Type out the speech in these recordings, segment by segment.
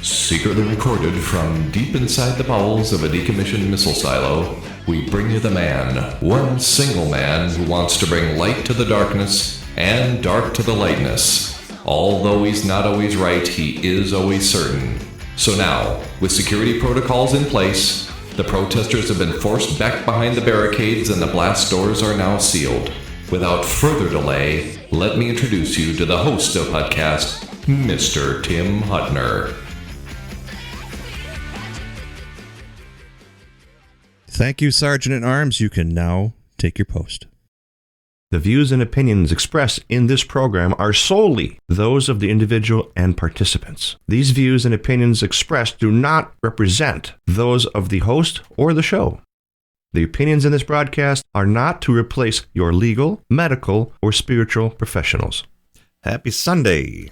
Secretly recorded from deep inside the bowels of a decommissioned missile silo, we bring you the man, one single man who wants to bring light to the darkness and dark to the lightness. Although he's not always right, he is always certain. So now, with security protocols in place, the protesters have been forced back behind the barricades and the blast doors are now sealed. Without further delay, let me introduce you to the host of Hutcast, Mr. Tim Hutner. Thank you, Sergeant at Arms. You can now take your post. The views and opinions expressed in this program are solely those of the individual and participants. These views and opinions expressed do not represent those of the host or the show. The opinions in this broadcast are not to replace your legal, medical, or spiritual professionals. Happy Sunday,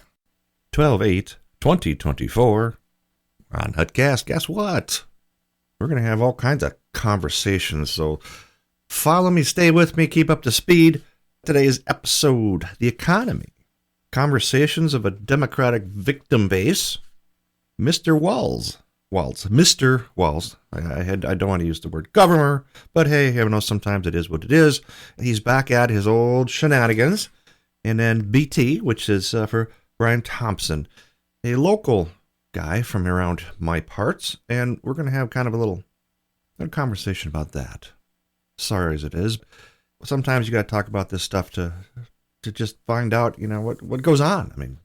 12/8/2024. On Hutcast, guess what? We're going to have all kinds of conversations, so follow me, stay with me, keep up to speed. Today's episode, the economy. Conversations of a Democratic victim base. Mr. Walz. Mr. Walz. I don't want to use the word governor, but hey, I know sometimes it is what it is. He's back at his old shenanigans. And then BT, which is for Brian Thompson, a local guy from around my parts, and we're going to have kind of a little conversation about that. Sorry as it is. Sometimes you got to talk about this stuff to just find out, what goes on. I mean,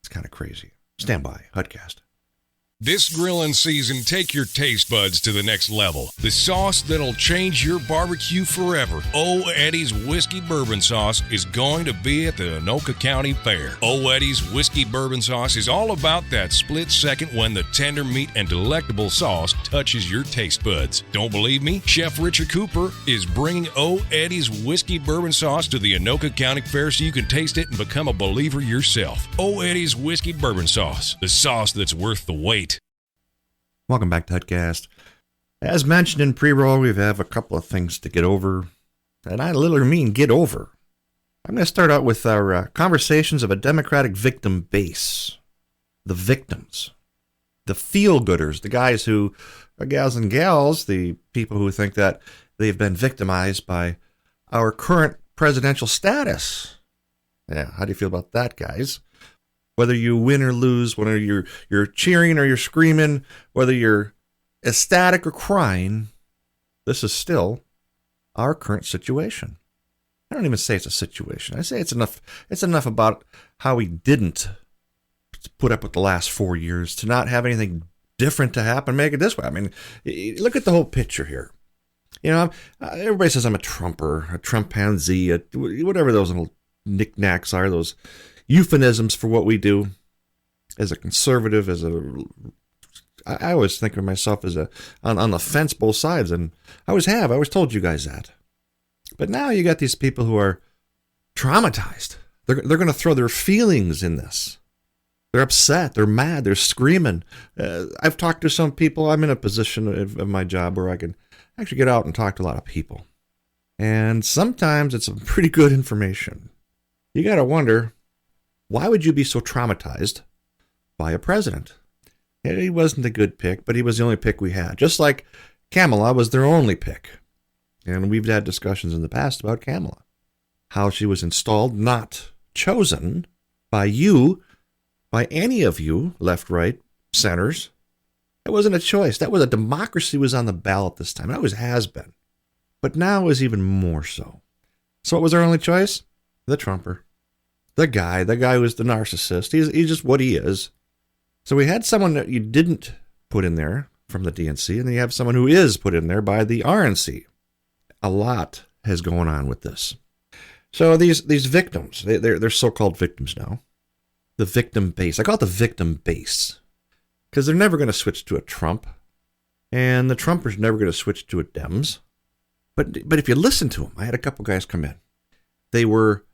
it's kind of crazy. Stand by, Hutcast. This grilling season, take your taste buds to the next level. The sauce that'll change your barbecue forever. O. Eddie's Whiskey Bourbon Sauce is going to be at the Anoka County Fair. O. Eddie's Whiskey Bourbon Sauce is all about that split second when the tender meat and delectable sauce touches your taste buds. Don't believe me? Chef Richard Cooper is bringing O. Eddie's Whiskey Bourbon Sauce to the Anoka County Fair so you can taste it and become a believer yourself. O. Eddie's Whiskey Bourbon Sauce, the sauce that's worth the wait. Welcome back to Hutcast. As mentioned in pre-roll, we have a couple of things to get over, and I literally mean get over. I'm going to start out with our conversations of a Democratic victim base. The victims. The feel-gooders. The guys who are gals and gals, the people who think that they've been victimized by our current presidential status. Yeah, how do you feel about that, guys? Whether you win or lose, whether you're cheering or you're screaming, whether you're ecstatic or crying, this is still our current situation. I don't even say it's a situation. I say it's enough about how we didn't put up with the last 4 years to not have anything different to happen. Make it this way. I mean, look at the whole picture here. Everybody says I'm a Trumper, a Trumpanzee, whatever those little knickknacks are, those euphemisms for what we do as a conservative, I always think of myself as on the fence both sides, and I always told you guys that. But now you got these people who are traumatized. They're going to throw their feelings in this. They're upset, they're mad, they're screaming. I've talked to some people. I'm in a position of my job where I can actually get out and talk to a lot of people. And sometimes it's some pretty good information. You got to wonder, why would you be so traumatized by a president? He wasn't a good pick, but he was the only pick we had. Just like Kamala was their only pick. And we've had discussions in the past about Kamala. How she was installed, not chosen by you, by any of you, left, right, centers. It wasn't a choice. That was a democracy was on the ballot this time. It always has been. But now is even more so. So what was our only choice? The Trumper. The guy who's the narcissist. He's just what he is. So we had someone that you didn't put in there from the DNC, and then you have someone who is put in there by the RNC. A lot has gone on with this. So these victims, they're so-called victims now. The victim base. I call it the victim base. Because they're never going to switch to a Trump. And the Trumpers never going to switch to a Dems. But if you listen to them, I had a couple guys come in. They were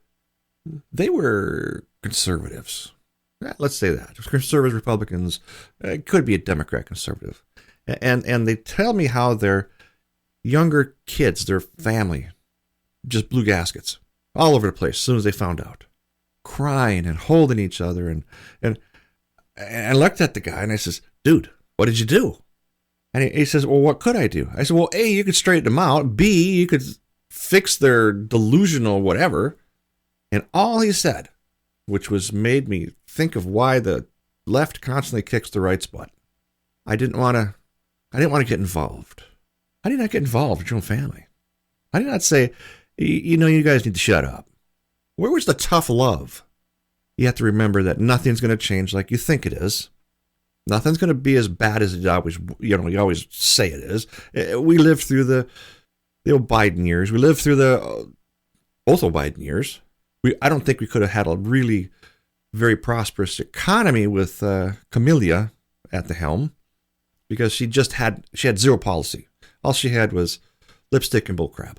conservatives. Let's say that. Conservatives, Republicans, it could be a Democrat conservative. And they tell me how they're younger kids, their family, just blew gaskets all over the place as soon as they found out. Crying and holding each other. And I looked at the guy and I says, dude, what did you do? And he says, well, what could I do? I said, well, A, you could straighten them out. B, you could fix their delusional whatever. And all he said, which was made me think of why the left constantly kicks the right's butt. I didn't want to get involved. I did not get involved with your own family. I did not say, you guys need to shut up. Where was the tough love? You have to remember that nothing's going to change like you think it is. Nothing's going to be as bad as it always, you always say it is. We lived through the old Biden years. We lived through both of Biden years. I don't think we could have had a really very prosperous economy with Kamala at the helm, because she had zero policy. All she had was lipstick and bullcrap.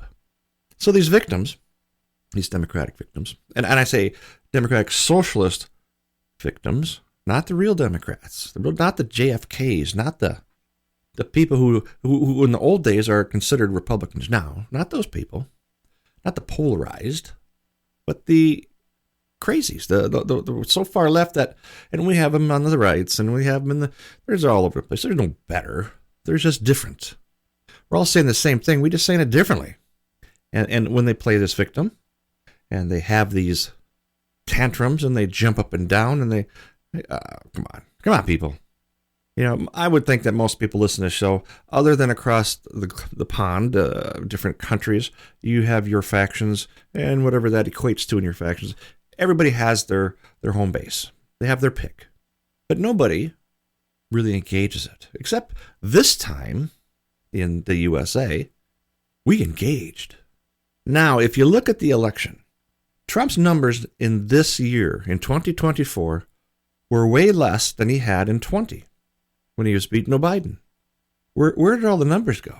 So these victims, these Democratic victims, and I say Democratic socialist victims, not the real Democrats, not the JFKs, not the people who in the old days are considered Republicans now, not those people, not the polarized, but the crazies, the so far left that, and we have them on the rights, and we have them there's all over the place. There's no better. They're just different. We're all saying the same thing. We're just saying it differently. And when they play this victim, and they have these tantrums, and they jump up and down, and they, come on, people. I would think that most people listen to the show, other than across the pond, different countries, you have your factions and whatever that equates to in your factions. Everybody has their home base. They have their pick. But nobody really engages it. Except this time in the USA, we engaged. Now, if you look at the election, Trump's numbers in this year, in 2024, were way less than he had in 20 when he was beating Biden. Where did all the numbers go?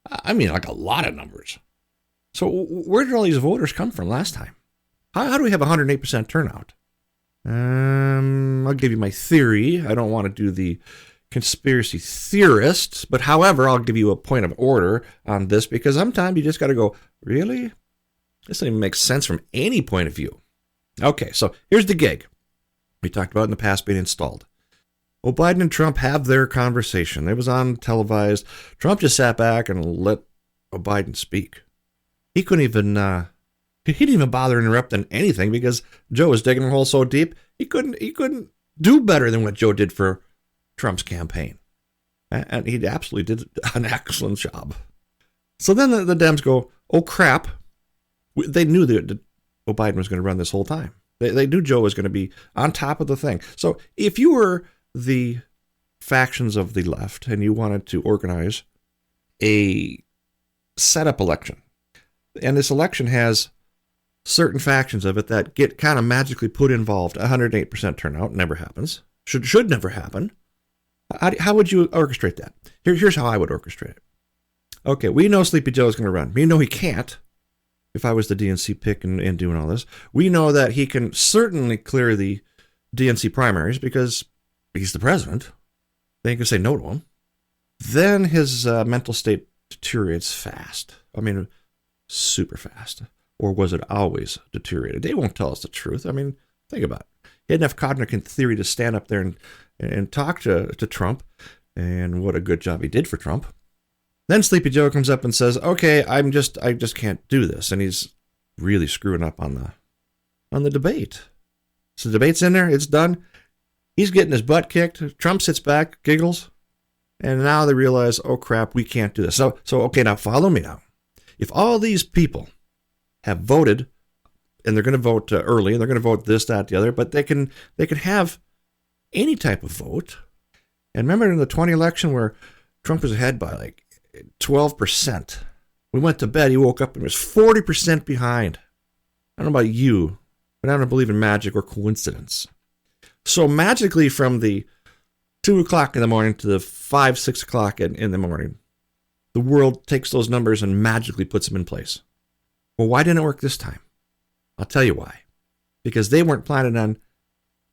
I mean, like a lot of numbers. So where did all these voters come from last time? How do we have 108% turnout? I'll give you my theory. I don't want to do the conspiracy theorists, but however, I'll give you a point of order on this, because sometimes you just got to go, really? This doesn't even make sense from any point of view. Okay, so here's the gig. We talked about in the past being installed. Well, Biden and Trump have their conversation. It was on televised. Trump just sat back and let Biden speak. He couldn't even, he didn't even bother interrupting anything, because Joe was digging a hole so deep, he couldn't do better than what Joe did for Trump's campaign. And he absolutely did an excellent job. So then the Dems go, oh crap. They knew that Biden was going to run this whole time. They knew Joe was going to be on top of the thing. So if you were the factions of the left and you wanted to organize a setup election, and this election has certain factions of it that get kind of magically put involved, 108% turnout, never happens, should never happen. How would you orchestrate that? Here's how I would orchestrate it. Okay, we know Sleepy Joe is going to run. We know he can't. If I was the DNC pick and doing all this, we know that he can certainly clear the DNC primaries because he's the president. Then you can say no to him. Then his mental state deteriorates fast. I mean, super fast. Or was it always deteriorated? They won't tell us the truth. I mean, think about it. He had enough cognitive theory to stand up there and talk to Trump, and what a good job he did for Trump. Then Sleepy Joe comes up and says, okay, I just can't do this. And he's really screwing up on the debate. So the debate's in there. It's done. He's getting his butt kicked. Trump sits back, giggles. And now they realize, oh crap, we can't do this. So okay, now follow me now. If all these people have voted, and they're going to vote early, and they're going to vote this, that, the other, but they can have any type of vote. And remember in the 20 election where Trump was ahead by like 12%. We went to bed, he woke up and was 40% behind. I don't know about you, but I don't believe in magic or coincidence. So magically from the 2 o'clock in the morning to the 5, 6 o'clock in the morning, the world takes those numbers and magically puts them in place. Well, why didn't it work this time? I'll tell you why. Because they weren't planning on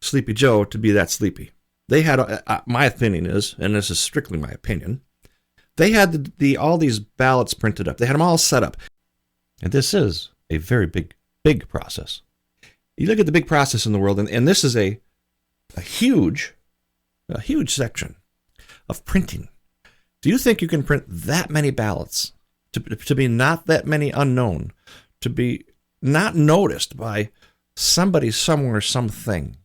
Sleepy Joe to be that sleepy. They had, my opinion is, and this is strictly my opinion, They had all these ballots printed up. They had them all set up. And this is a very big process. You look at the big process in the world, and this is a huge section of printing. Do you think you can print that many ballots, to be not that many unknown, to be not noticed by somebody somewhere, something?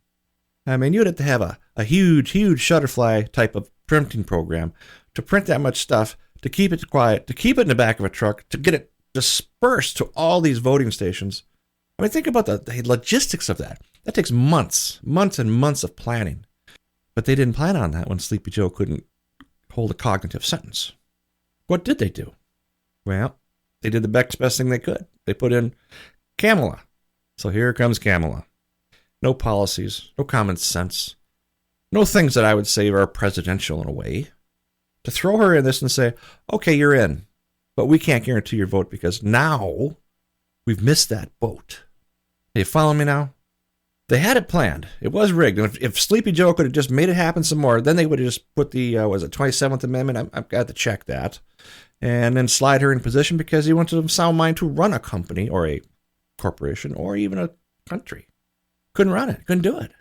I mean, you'd have to have a huge Shutterfly type of printing program to print that much stuff, to keep it quiet, to keep it in the back of a truck, to get it dispersed to all these voting stations. I mean, think about the logistics of that. That takes months and months of planning. But they didn't plan on that when Sleepy Joe couldn't hold a cognitive sentence. What did they do? Well, they did the best thing they could. They put in Kamala. So here comes Kamala. No policies, no common sense, no things that I would say are presidential in a way. To throw her in this and say, okay, you're in, but we can't guarantee your vote because now we've missed that boat. Are you following me now? They had it planned. It was rigged. And if Sleepy Joe could have just made it happen some more, then they would have just put the, 27th Amendment? I've got to check that. And then slide her in position because he wanted a sound mind to run a company or a corporation or even a country. Couldn't run it. Couldn't do it.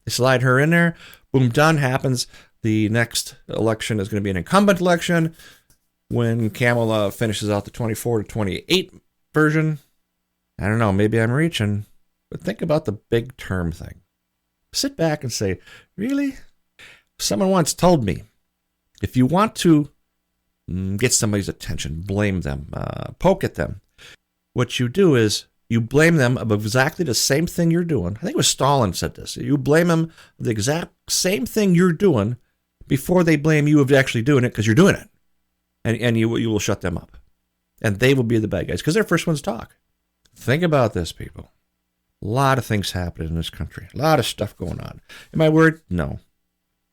They slide her in there. Boom, done. Happens. The next election is going to be an incumbent election. When Kamala finishes out the 24 to 28 version, I don't know, maybe I'm reaching, but think about the big term thing. Sit back and say, really? Someone once told me, if you want to get somebody's attention, blame them, poke at them, what you do is you blame them of exactly the same thing you're doing. I think it was Stalin said this. You blame them of the exact same thing you're doing before they blame you of actually doing it because you're doing it. And you will shut them up. And they will be the bad guys because they're the first ones to talk. Think about this, people. A lot of things happening in this country. A lot of stuff going on. Am I worried? No.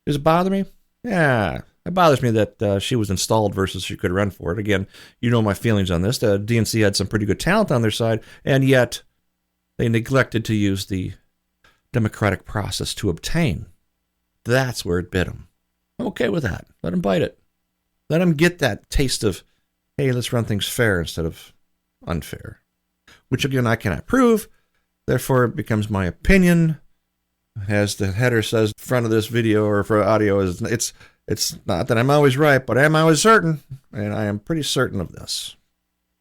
Does it bother me? Yeah. It bothers me that she was installed versus she could run for it. Again, you know my feelings on this. The DNC had some pretty good talent on their side, and yet they neglected to use the democratic process to obtain. That's where it bit them. I'm okay with that. Let them bite it. Let them get that taste of, hey, let's run things fair instead of unfair. Which, again, I cannot prove. Therefore, it becomes my opinion. As the header says in front of this video or for audio, it's not that I'm always right, but I'm always certain. And I am pretty certain of this.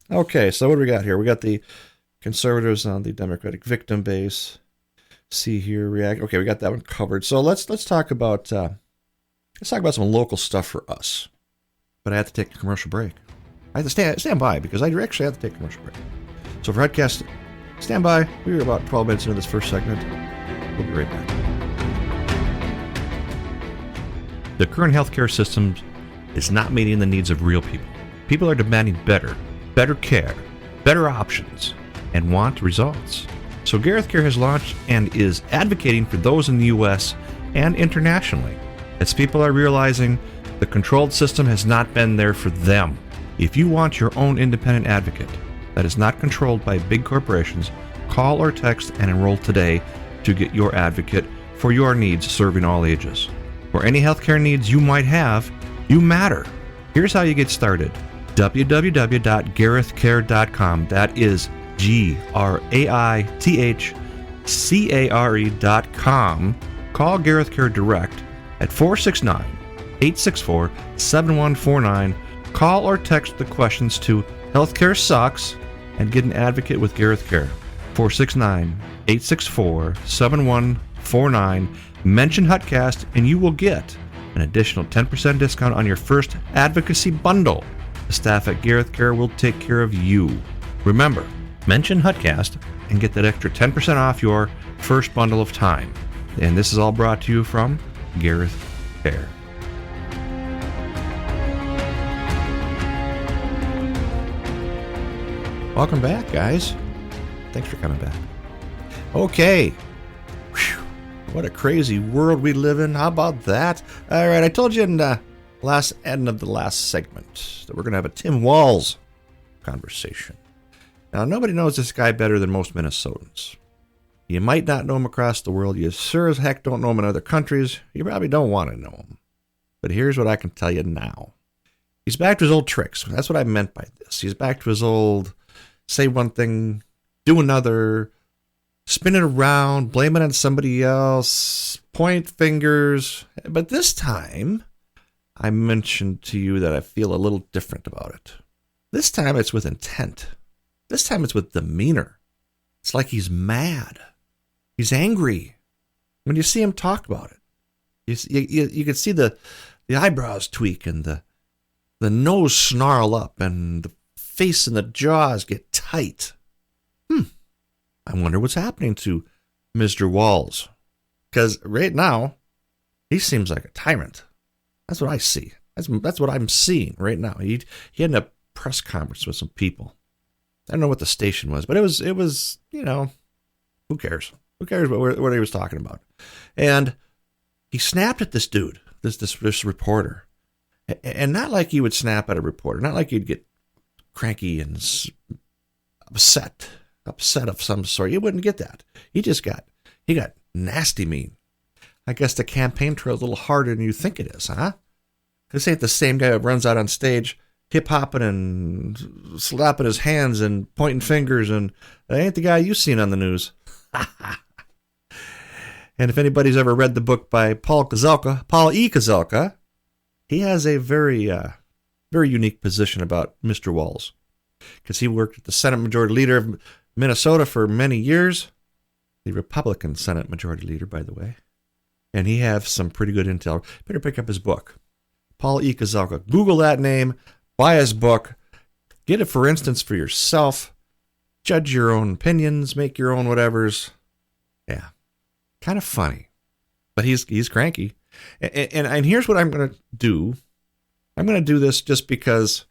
Okay, so what do we got here? We got the conservatives on the Democratic victim base. See here, react. Okay, we got that one covered. So let's talk about some local stuff for us. But I have to take a commercial break. I have to stand by because I actually have to take a commercial break. So for Headcast, stand by. We're about 12 minutes into this first segment. We'll be right back. The current healthcare system is not meeting the needs of real people. People are demanding better care, better options, and want results. So Gareth Care has launched and is advocating for those in the U.S. and internationally, as people are realizing the controlled system has not been there for them. If you want your own independent advocate that is not controlled by big corporations, call or text and enroll today to get your advocate for your needs serving all ages. For any healthcare needs you might have, you matter. Here's how you get started. www.garethcare.com. That is GRAITHCARE.com. Call Gareth Care direct at 469-864-7149. Call or text the questions to Healthcare Sucks and get an advocate with Gareth Care. 469-864-7149. Mention Hutcast and you will get an additional 10% discount on your first advocacy bundle. The staff at Gareth Care will take care of you. Remember, mention Hutcast and get that extra 10% off your first bundle of time. And this is all brought to you from Gareth Care. Welcome back, guys. Thanks for coming back. Okay. Whew. What a crazy world we live in. How about that? All right, I told you in the last end of the last segment that we're going to have a Tim Walz conversation. Now, nobody knows this guy better than most Minnesotans. You might not know him across the world. You sure as heck don't know him in other countries. You probably don't want to know him. But here's what I can tell you now. He's back to his old tricks. That's what I meant by this. He's back to his old say one thing, do another, spin it around, blame it on somebody else, point fingers. But this time, I mentioned to you that I feel a little different about it. This time it's with intent. This time it's with demeanor. It's like he's mad. He's angry. When you see him talk about it, you can see the eyebrows tweak and the nose snarl up and the face and the jaws get tight. I wonder what's happening to Mr. Walls. Because right now, he seems like a tyrant. That's what I see. That's what I'm seeing right now. He had a press conference with some people. I don't know what the station was, but it was who cares? Who cares what he was talking about? And he snapped at this dude, this reporter. And not like you would snap at a reporter. Not like you'd get cranky and upset of some sort. You wouldn't get that. He got nasty mean. I guess the campaign trail is a little harder than you think it is, huh? This ain't the same guy who runs out on stage hip-hopping and slapping his hands and pointing fingers, and that ain't the guy you've seen on the news. And if anybody's ever read the book by Paul E. Kazelka, he has a very unique position about Mr. Walls, because he worked with the Senate Majority Leader of Minnesota for many years, the Republican Senate Majority Leader, by the way, and he has some pretty good intel. Better pick up his book, Paul E. Kazelka. Google that name, buy his book, get it, for instance, for yourself, judge your own opinions, make your own whatevers. Yeah, kind of funny, but he's cranky. And here's what I'm going to do. I'm going to do this just because,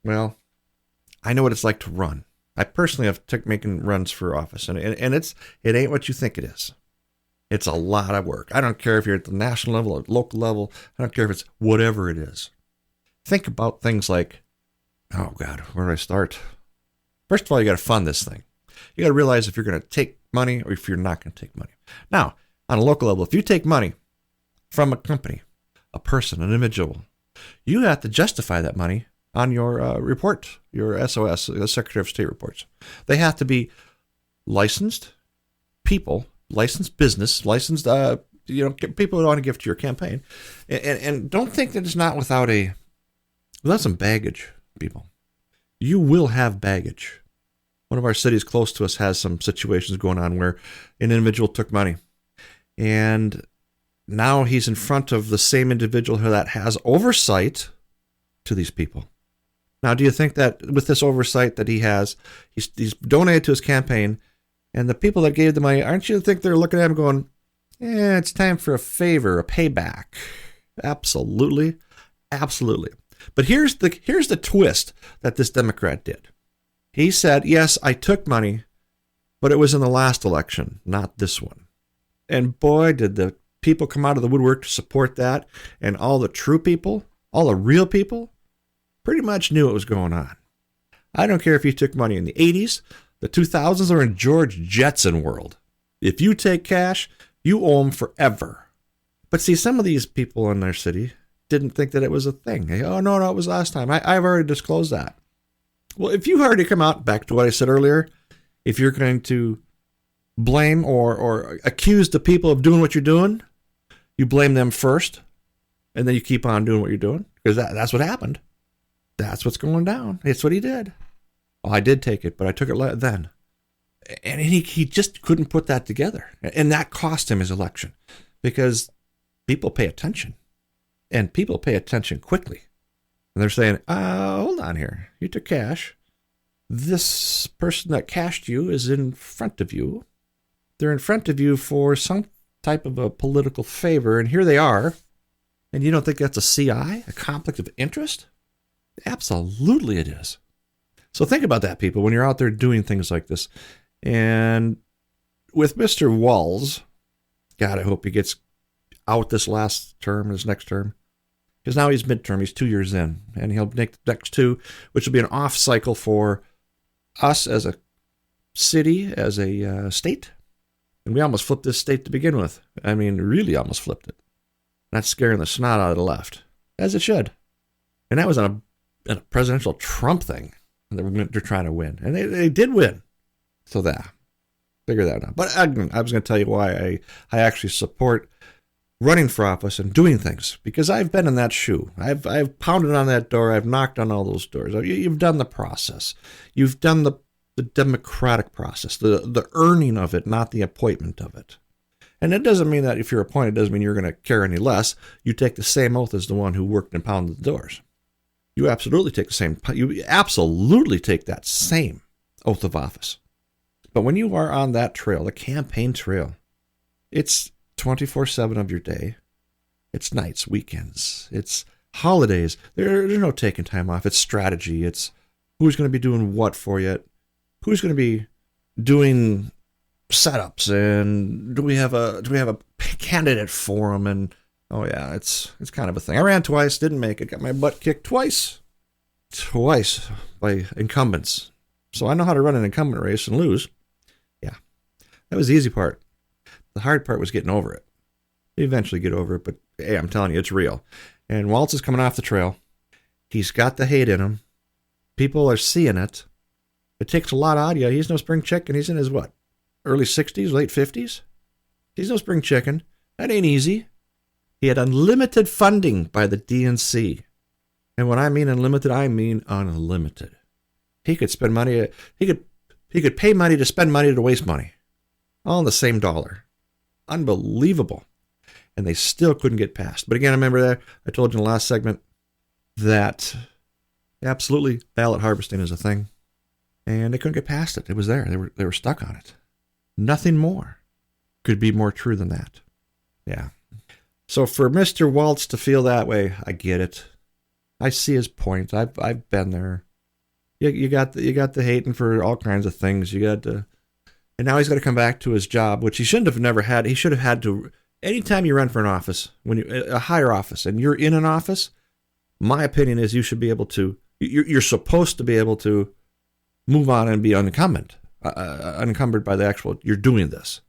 well, I know what it's like to run. I personally have making runs for office, and it ain't what you think it is. It's a lot of work. I don't care if you're at the national level or local level. I don't care if it's whatever it is. Think about things like, oh God, where do I start? First of all, you got to fund this thing. You got to realize if you're going to take money or if you're not going to take money. Now, on a local level, if you take money from a company, a person, an individual, you have to justify that money on your report, your SOS, the Secretary of State reports. They have to be licensed people, licensed business, licensed people who want to give to your campaign. And don't think that it's not without some baggage, people. You will have baggage. One of our cities close to us has some situations going on where an individual took money, and now he's in front of the same individual that has oversight to these people. Now, do you think that with this oversight that he has, he's donated to his campaign, and the people that gave the money, aren't you think they're looking at him going, it's time for a favor, a payback? Absolutely. Absolutely. But here's the twist that this Democrat did. He said, yes, I took money, but it was in the last election, not this one. And boy, did the people come out of the woodwork to support that, and all the true people, all the real people, pretty much knew what was going on. I don't care if you took money in the 80s, the 2000s, or in George Jetson world. If you take cash, you owe them forever. But see, some of these people in their city didn't think that it was a thing. They, oh, no, it was last time. I've already disclosed that. Well, if you already come out, back to what I said earlier, if you're going to blame or accuse the people of doing what you're doing, you blame them first, and then you keep on doing what you're doing, because that's what happened. That's what's going down. It's what he did. Oh, I did take it, but I took it then. And he just couldn't put that together. And that cost him his election, because people pay attention, and people pay attention quickly. And they're saying, hold on here. You took cash. This person that cashed you is in front of you. They're in front of you for some type of a political favor, and here they are. And you don't think that's a CI, a conflict of interest? Absolutely it is. So think about that, people, when you're out there doing things like this. And with Mr. Walls, God, I hope he gets out this last term, his next term. Because now he's midterm, he's 2 years in, and he'll make the next two, which will be an off cycle for us as a city, as a state. And we almost flipped this state to begin with. I mean, really almost flipped it. Not scaring the snot out of the left, as it should. And that was on a in a presidential Trump thing. They're trying to win. And they did win. So figure that out. But I was going to tell you why I actually support running for office and doing things, because I've been in that shoe. I've pounded on that door. I've knocked on all those doors. You've done the process. You've done the democratic process, the earning of it, not the appointment of it. And it doesn't mean that if you're appointed, it doesn't mean you're going to care any less. You take the same oath as the one who worked and pounded the doors. You absolutely take that same oath of office. But when you are on that trail, the campaign trail, it's 24/7 of your day. It's nights, weekends, it's holidays. There's no taking time off. It's strategy. It's who's going to be doing what for you. Who's going to be doing setups, and do we have a candidate forum? And oh yeah, it's kind of a thing. I ran twice, didn't make it. Got my butt kicked twice by incumbents. So I know how to run an incumbent race and lose. Yeah, that was the easy part. The hard part was getting over it. You eventually get over it, but hey, I'm telling you, it's real. And Waltz is coming off the trail. He's got the hate in him. People are seeing it. It takes a lot out of you. He's no spring chicken. He's in his what? Early 60s, late 50s? He's no spring chicken. That ain't easy. He had unlimited funding by the DNC. And when I mean unlimited, I mean unlimited. He could spend money. He could pay money to spend money to waste money. All in the same dollar. Unbelievable. And they still couldn't get passed. But again, I remember that I told you in the last segment that absolutely ballot harvesting is a thing. And they couldn't get past it. It was there. They were stuck on it. Nothing more could be more true than that. Yeah. So for Mr. Waltz to feel that way, I get it. I see his point. I've been there. You got the hating for all kinds of things. And now he's got to come back to his job, which he shouldn't have never had. He should have had to. Anytime you run for an office, a higher office, and you're in an office, my opinion is you should be able to. You're supposed to be able to move on and be unencumbered by the actual. You're doing this,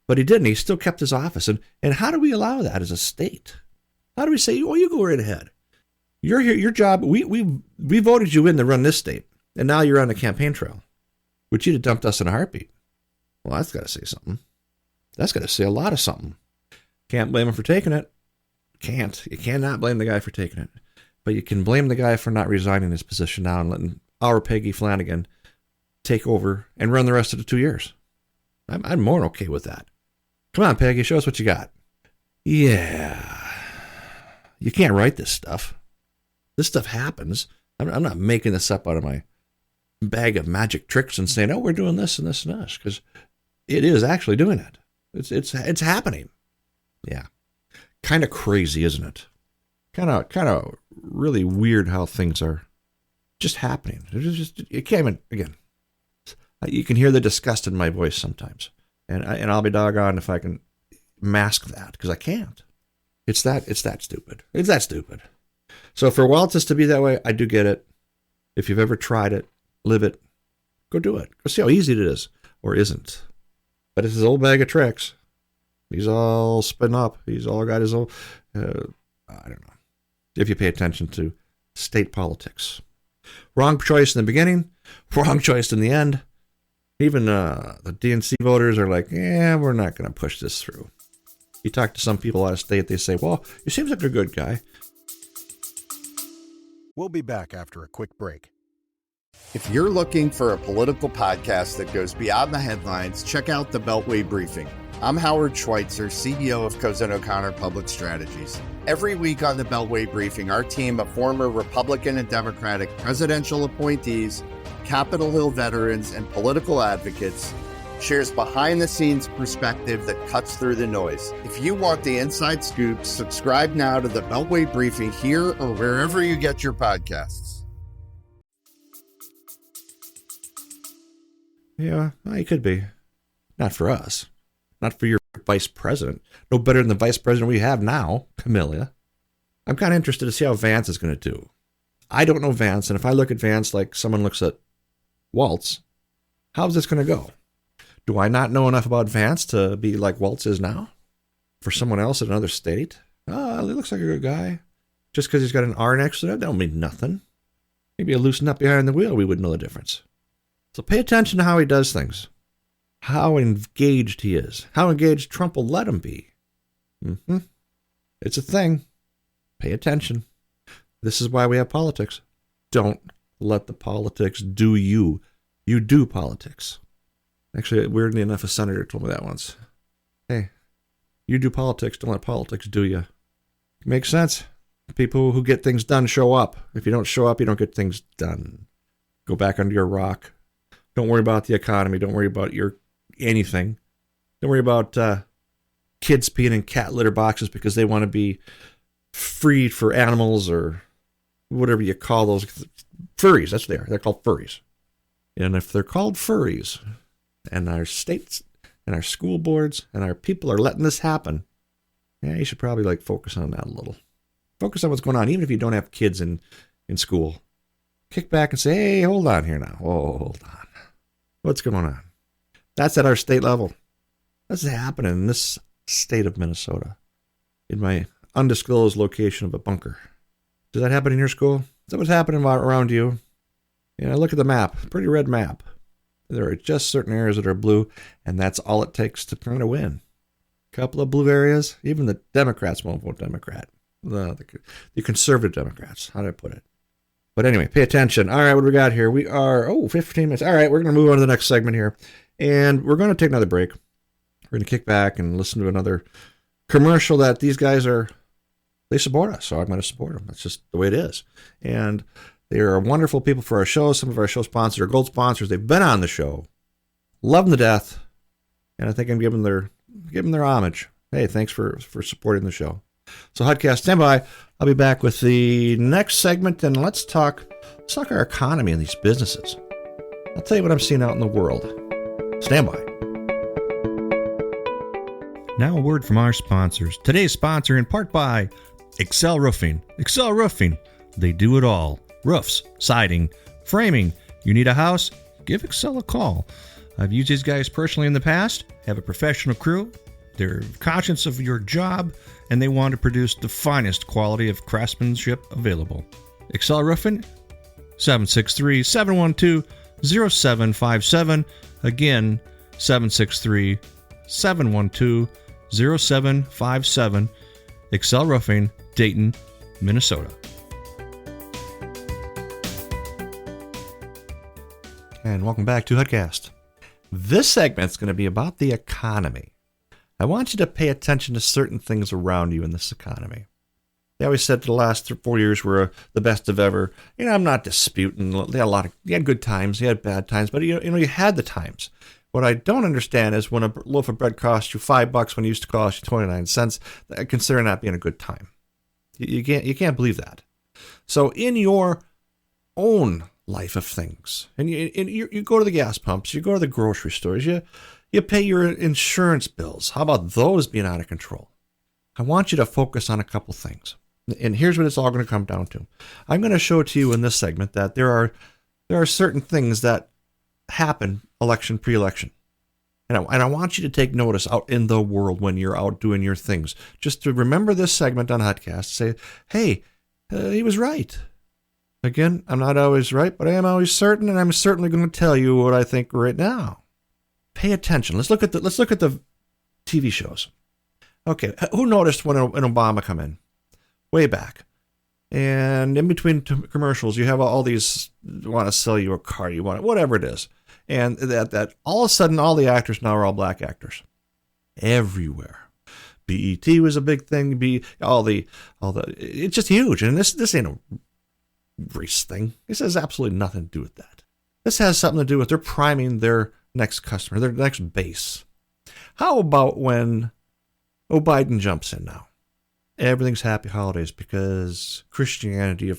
but he didn't. He still kept his office, and how do we allow that as a state? How do we say, "Oh, you go right ahead. You're here. Your job. We voted you in to run this state, and now you're on the campaign trail, which you'd have dumped us in a heartbeat." Well, that's got to say something. That's got to say a lot of something. Can't blame him for taking it. You cannot blame the guy for taking it. But you can blame the guy for not resigning his position now and letting our Peggy Flanagan take over and run the rest of the 2 years. I'm more than okay with that. Come on, Peggy, show us what you got. Yeah. You can't write this stuff. This stuff happens. I'm not making this up out of my bag of magic tricks and saying, "Oh, we're doing this and this and this," because it is actually doing it. It's happening. Yeah. Kind of crazy, isn't it? Kind of really weird how things are just happening. It can't even, again, you can hear the disgust in my voice sometimes. And I'll be doggone if I can mask that, because I can't. It's that stupid. It's that stupid. So for Waltz to be that way, I do get it. If you've ever tried it, live it, go do it. Go see how easy it is, or isn't. But it's his old bag of tricks. He's all spin up. He's all got his own, I don't know, if you pay attention to state politics. Wrong choice in the beginning, wrong choice in the end. Even the DNC voters are like, yeah, we're not going to push this through. You talk to some people out of state, they say, well, he seems like a good guy. We'll be back after a quick break. If you're looking for a political podcast that goes beyond the headlines, check out the Beltway Briefing. I'm Howard Schweitzer, CEO of Cozen O'Connor Public Strategies. Every week on the Beltway Briefing, our team of former Republican and Democratic presidential appointees, Capitol Hill veterans, and political advocates shares behind-the-scenes perspective that cuts through the noise. If you want the inside scoop, subscribe now to the Beltway Briefing here or wherever you get your podcasts. Yeah, well, he could be. Not for us. Not for your vice president. No better than the vice president we have now, Kamala. I'm kind of interested to see how Vance is going to do. I don't know Vance, and if I look at Vance like someone looks at Waltz, how's this going to go? Do I not know enough about Vance to be like Waltz is now? For someone else in another state? Oh, he looks like a good guy. Just because he's got an R next to it, that don't mean nothing. Maybe loosen up behind the wheel, we would know the difference. So pay attention to how he does things, how engaged he is, how engaged Trump will let him be. It's a thing. Pay attention. This is why we have politics. Don't let the politics do you. You do politics. Actually, weirdly enough, a senator told me that once. Hey, you do politics, don't let politics do you. Makes sense. People who get things done show up. If you don't show up, you don't get things done. Go back under your rock. Don't worry about the economy. Don't worry about your anything. Don't worry about kids peeing in cat litter boxes because they want to be free for animals or whatever you call those. Furries, that's what they are. They're called furries. And if they're called furries, and our states and our school boards and our people are letting this happen, yeah, you should probably focus on that a little. Focus on what's going on, even if you don't have kids in school. Kick back and say, hey, hold on here now. Oh, hold on. What's going on? That's at our state level. That's happening in this state of Minnesota, in my undisclosed location of a bunker. Does that happen in your school? Is that what's happening around you? Yeah, look at the map. Pretty red map. There are just certain areas that are blue, and that's all it takes to kind of win. A couple of blue areas, even the Democrats won't vote Democrat. The conservative Democrats, how did I put it? But anyway, pay attention. All right, what do we got here? We are, 15 minutes. All right, we're going to move on to the next segment here. And we're going to take another break. We're going to kick back and listen to another commercial that these guys they support us, so I'm going to support them. That's just the way it is. And they are wonderful people for our show. Some of our show sponsors are gold sponsors. They've been on the show. Love them to death. And I think I'm giving them their homage. Hey, thanks for supporting the show. So Hudcast, stand by. I'll be back with the next segment, and let's talk our economy and these businesses. I'll tell you what I'm seeing out in the world. Stand by. Now a word from our sponsors. Today's sponsor in part by Excel Roofing. Excel Roofing. They do it all. Roofs, siding, framing. You need a house? Give Excel a call. I've used these guys personally in the past. Have a professional crew. They're conscious of your job, and they want to produce the finest quality of craftsmanship available. Excel Roofing, 763-712-0757. Again, 763-712-0757. Excel Roofing, Dayton, Minnesota. And welcome back to Hudcast. This segment's going to be about the economy. I want you to pay attention to certain things around you in this economy. They always said the last 4 years were the best of ever. I'm not disputing. You had good times, you had bad times, but you had the times. What I don't understand is when a loaf of bread costs you $5 when it used to cost you 29 cents, I consider that being a good time. You can't believe that. So in your own life of things, and you go to the gas pumps, you go to the grocery stores, you pay your insurance bills. How about those being out of control? I want you to focus on a couple things. And here's what it's all going to come down to. I'm going to show to you in this segment that there are certain things that happen pre-election. And I want you to take notice out in the world when you're out doing your things. Just to remember this segment on Hudcast. Say, hey, he was right. Again, I'm not always right, but I am always certain, and I'm certainly going to tell you what I think right now. Pay attention. Let's look at the TV shows. Okay, who noticed when Obama come in? Way back. And in between commercials, you have all these, want to sell you a car, you want it, whatever it is. And that all of a sudden, all the actors now are all black actors. Everywhere. BET was a big thing. It's just huge. And this ain't a race thing. This has absolutely nothing to do with that. This has something to do with they're priming their next customer, their next base. How about when Biden jumps in now? Everything's happy holidays because Christianity,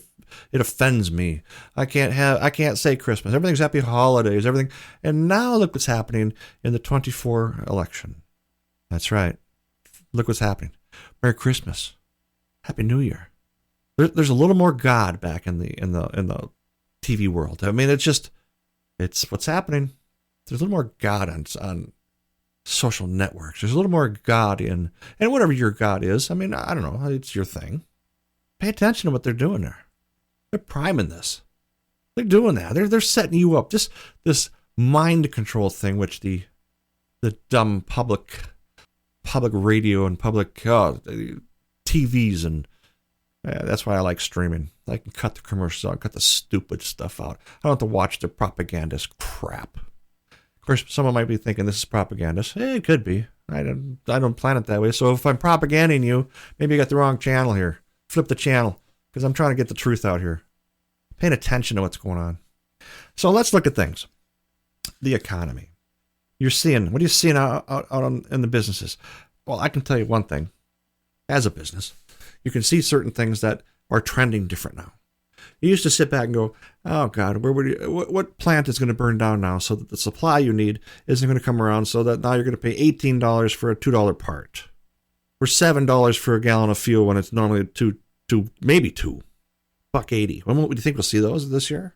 it offends me. I can't say Christmas. Everything's happy holidays, everything. And now look what's happening in the 24 election. That's right. Look what's happening. Merry Christmas. Happy New Year. There's a little more God back in the TV world. I mean, it's what's happening. There's a little more God on social networks. There's a little more God and whatever your God is. I mean, I don't know. It's your thing. Pay attention to what they're doing there. They're priming this. They're doing that. They're setting you up. Just this mind control thing, which the dumb public radio and public TVs and that's why I like streaming. I can cut the commercials out, cut the stupid stuff out. I don't have to watch the propagandist crap. Of course, someone might be thinking this is propagandist. Hey, it could be. I don't plan it that way. So if I'm propaganding you, maybe you got the wrong channel here. Flip the channel because I'm trying to get the truth out here. Paying attention to what's going on. So let's look at things. The economy. What are you seeing out in the businesses? Well, I can tell you one thing. As a business, you can see certain things that are trending different now. You used to sit back and go, oh God, what plant is going to burn down now so that the supply you need isn't going to come around so that now you're going to pay $18 for a $2 part or $7 for a gallon of fuel when it's normally maybe $2.80. When do you think we'll see those this year?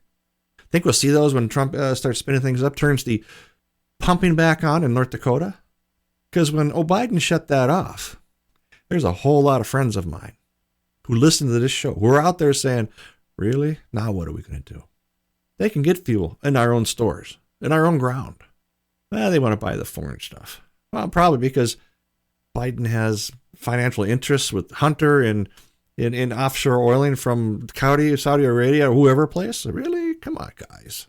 Think we'll see those when Trump starts spinning things up, turns the pumping back on in North Dakota? Because when Biden shut that off, there's a whole lot of friends of mine who listen to this show, who are out there saying, really? Now what are we going to do? They can get fuel in our own stores, in our own ground. Well, they want to buy the foreign stuff. Well, probably because Biden has financial interests with Hunter in offshore oiling from Saudi Arabia or whoever place. Really? Come on, guys.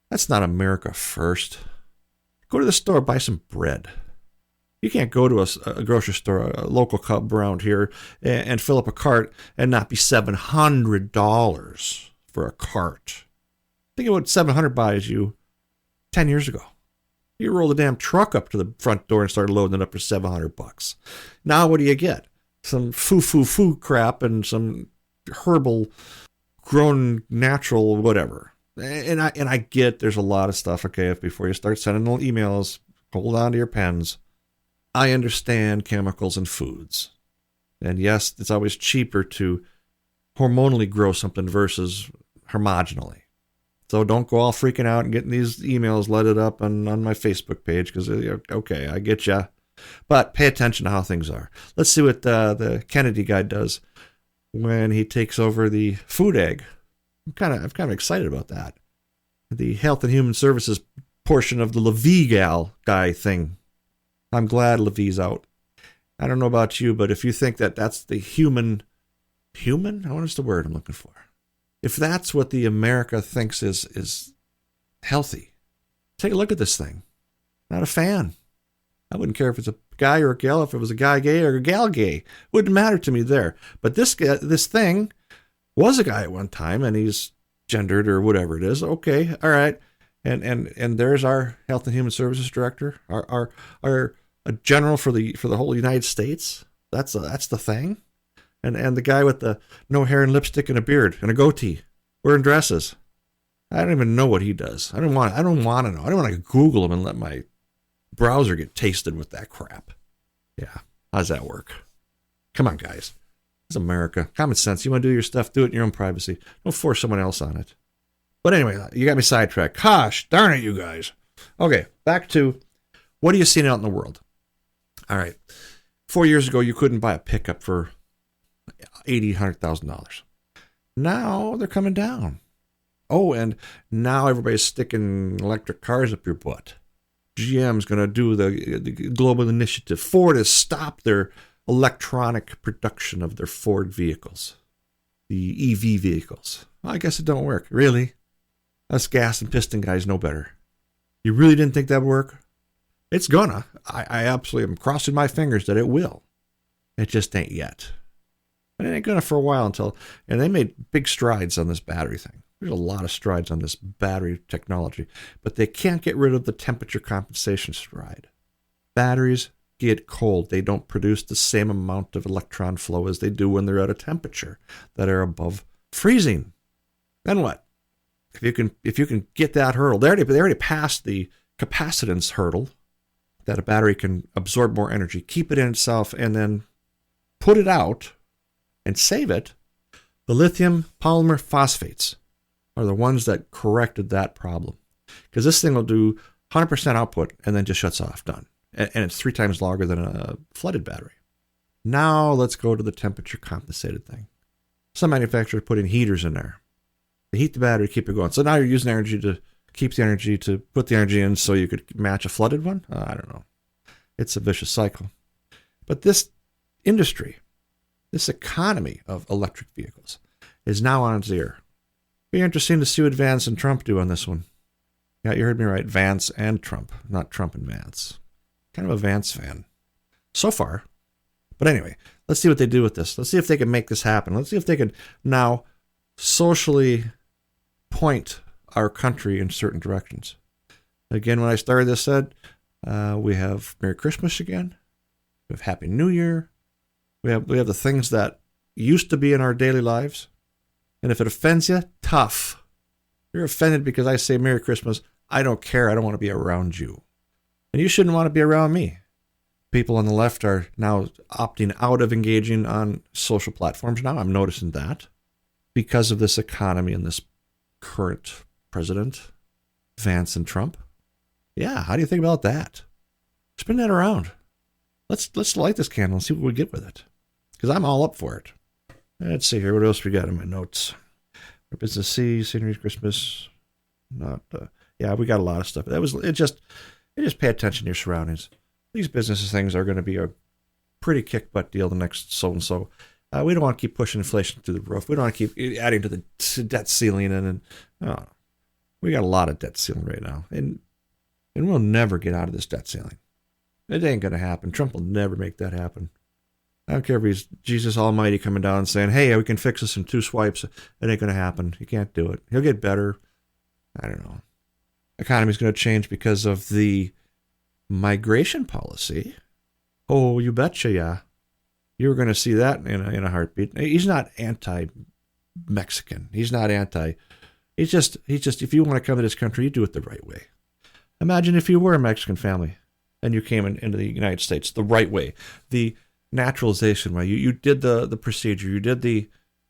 That's not America first. Go to the store, buy some bread. You can't go to a grocery store, a local club around here, and fill up a cart and not be $700 for a cart. Think of what $700 buys you 10 years ago. You roll the damn truck up to the front door and start loading it up for $700. Now what do you get? Some foo crap and some herbal, grown natural whatever. And I get there's a lot of stuff. Okay, if before you start sending little emails, hold on to your pens. I understand chemicals in foods. And yes, it's always cheaper to hormonally grow something versus homogenally. So don't go all freaking out and getting these emails loaded up on my Facebook page because, okay, I get ya. But pay attention to how things are. Let's see what the Kennedy guy does when he takes over the food ag. I'm kind of excited about that. The Health and Human Services portion of the Levy guy thing. I'm glad Levy's out. I don't know about you, but if you think that that's the human, what is the word I'm looking for? If that's what the America thinks is healthy, take a look at this thing. Not a fan. I wouldn't care if it's a guy or a gal, if it was a guy gay or a gal gay. Wouldn't matter to me there. But this thing was a guy at one time, and he's gendered or whatever it is. Okay, all right. And there's our Health and Human Services Director, our a general for the whole United States. That's the thing. And the guy with the no hair and lipstick and a beard and a goatee wearing dresses. I don't even know what he does. I don't want to know. I don't want to Google him and let my browser get tasted with that crap. Yeah. How's that work? Come on, guys. It's America. Common sense. You want to do your stuff, do it in your own privacy. Don't force someone else on it. But anyway, you got me sidetracked. Gosh, darn it, you guys. Okay, back to what are you seeing out in the world? All right. 4 years ago, you couldn't buy a pickup for $80,000, $100,000. Now they're coming down. Oh, and now everybody's sticking electric cars up your butt. GM's going to do the global initiative. Ford has stopped their electronic production of their Ford vehicles, the EV vehicles. Well, I guess it don't work. Really? Us gas and piston guys know better. You really didn't think that would work? It's gonna. I absolutely am crossing my fingers that it will. It just ain't yet. But it ain't gonna for a while and they made big strides on this battery thing. There's a lot of strides on this battery technology, but they can't get rid of the temperature compensation stride. Batteries get cold. They don't produce the same amount of electron flow as they do when they're at a temperature that are above freezing. Then what? If you can get that hurdle, they already passed the capacitance hurdle that a battery can absorb more energy, keep it in itself, and then put it out and save it. The lithium polymer phosphates are the ones that corrected that problem. Because this thing will do 100% output and then just shuts off, done. And it's 3 times longer than a flooded battery. Now let's go to the temperature compensated thing. Some manufacturers put in heaters in there. They heat the battery, keep it going. So now you're using energy to keep the energy, to put the energy in so you could match a flooded one? I don't know. It's a vicious cycle. But this industry, this economy of electric vehicles is now on its ear. Be interesting to see what Vance and Trump do on this one. Yeah, you heard me right. Vance and Trump, not Trump and Vance. Kind of a Vance fan so far. But anyway, let's see what they do with this. Let's see if they can make this happen. Let's see if they can now socially point our country in certain directions. Again, when I started this, said we have Merry Christmas again. We have Happy New Year. We have the things that used to be in our daily lives. And if it offends you, tough. You're offended because I say Merry Christmas. I don't care. I don't want to be around you. And you shouldn't want to be around me. People on the left are now opting out of engaging on social platforms now. I'm noticing that because of this economy and this current president, Vance and Trump. Yeah, how do you think about that? Spin that around. Let's light this candle and see what we get with it. Because I'm all up for it. Let's see here. What else we got in my notes? Our business C, scenery, Christmas. Yeah, we got a lot of stuff. Just pay attention to your surroundings. These business things are going to be a pretty kick butt deal the next so and so. We don't want to keep pushing inflation through the roof. We don't want to keep adding to the debt ceiling, and we got a lot of debt ceiling right now, and we'll never get out of this debt ceiling. It ain't going to happen. Trump will never make that happen. I don't care if he's Jesus Almighty coming down and saying, hey, we can fix this in 2 swipes. It ain't going to happen. He can't do it. He'll get better. I don't know. Economy's going to change because of the migration policy. Oh, you betcha, yeah. You're going to see that in a heartbeat. He's not anti-Mexican. He's not anti. He's just, if you want to come to this country, you do it the right way. Imagine if you were a Mexican family and you came into the United States the right way, the naturalization way. You did the procedure. You did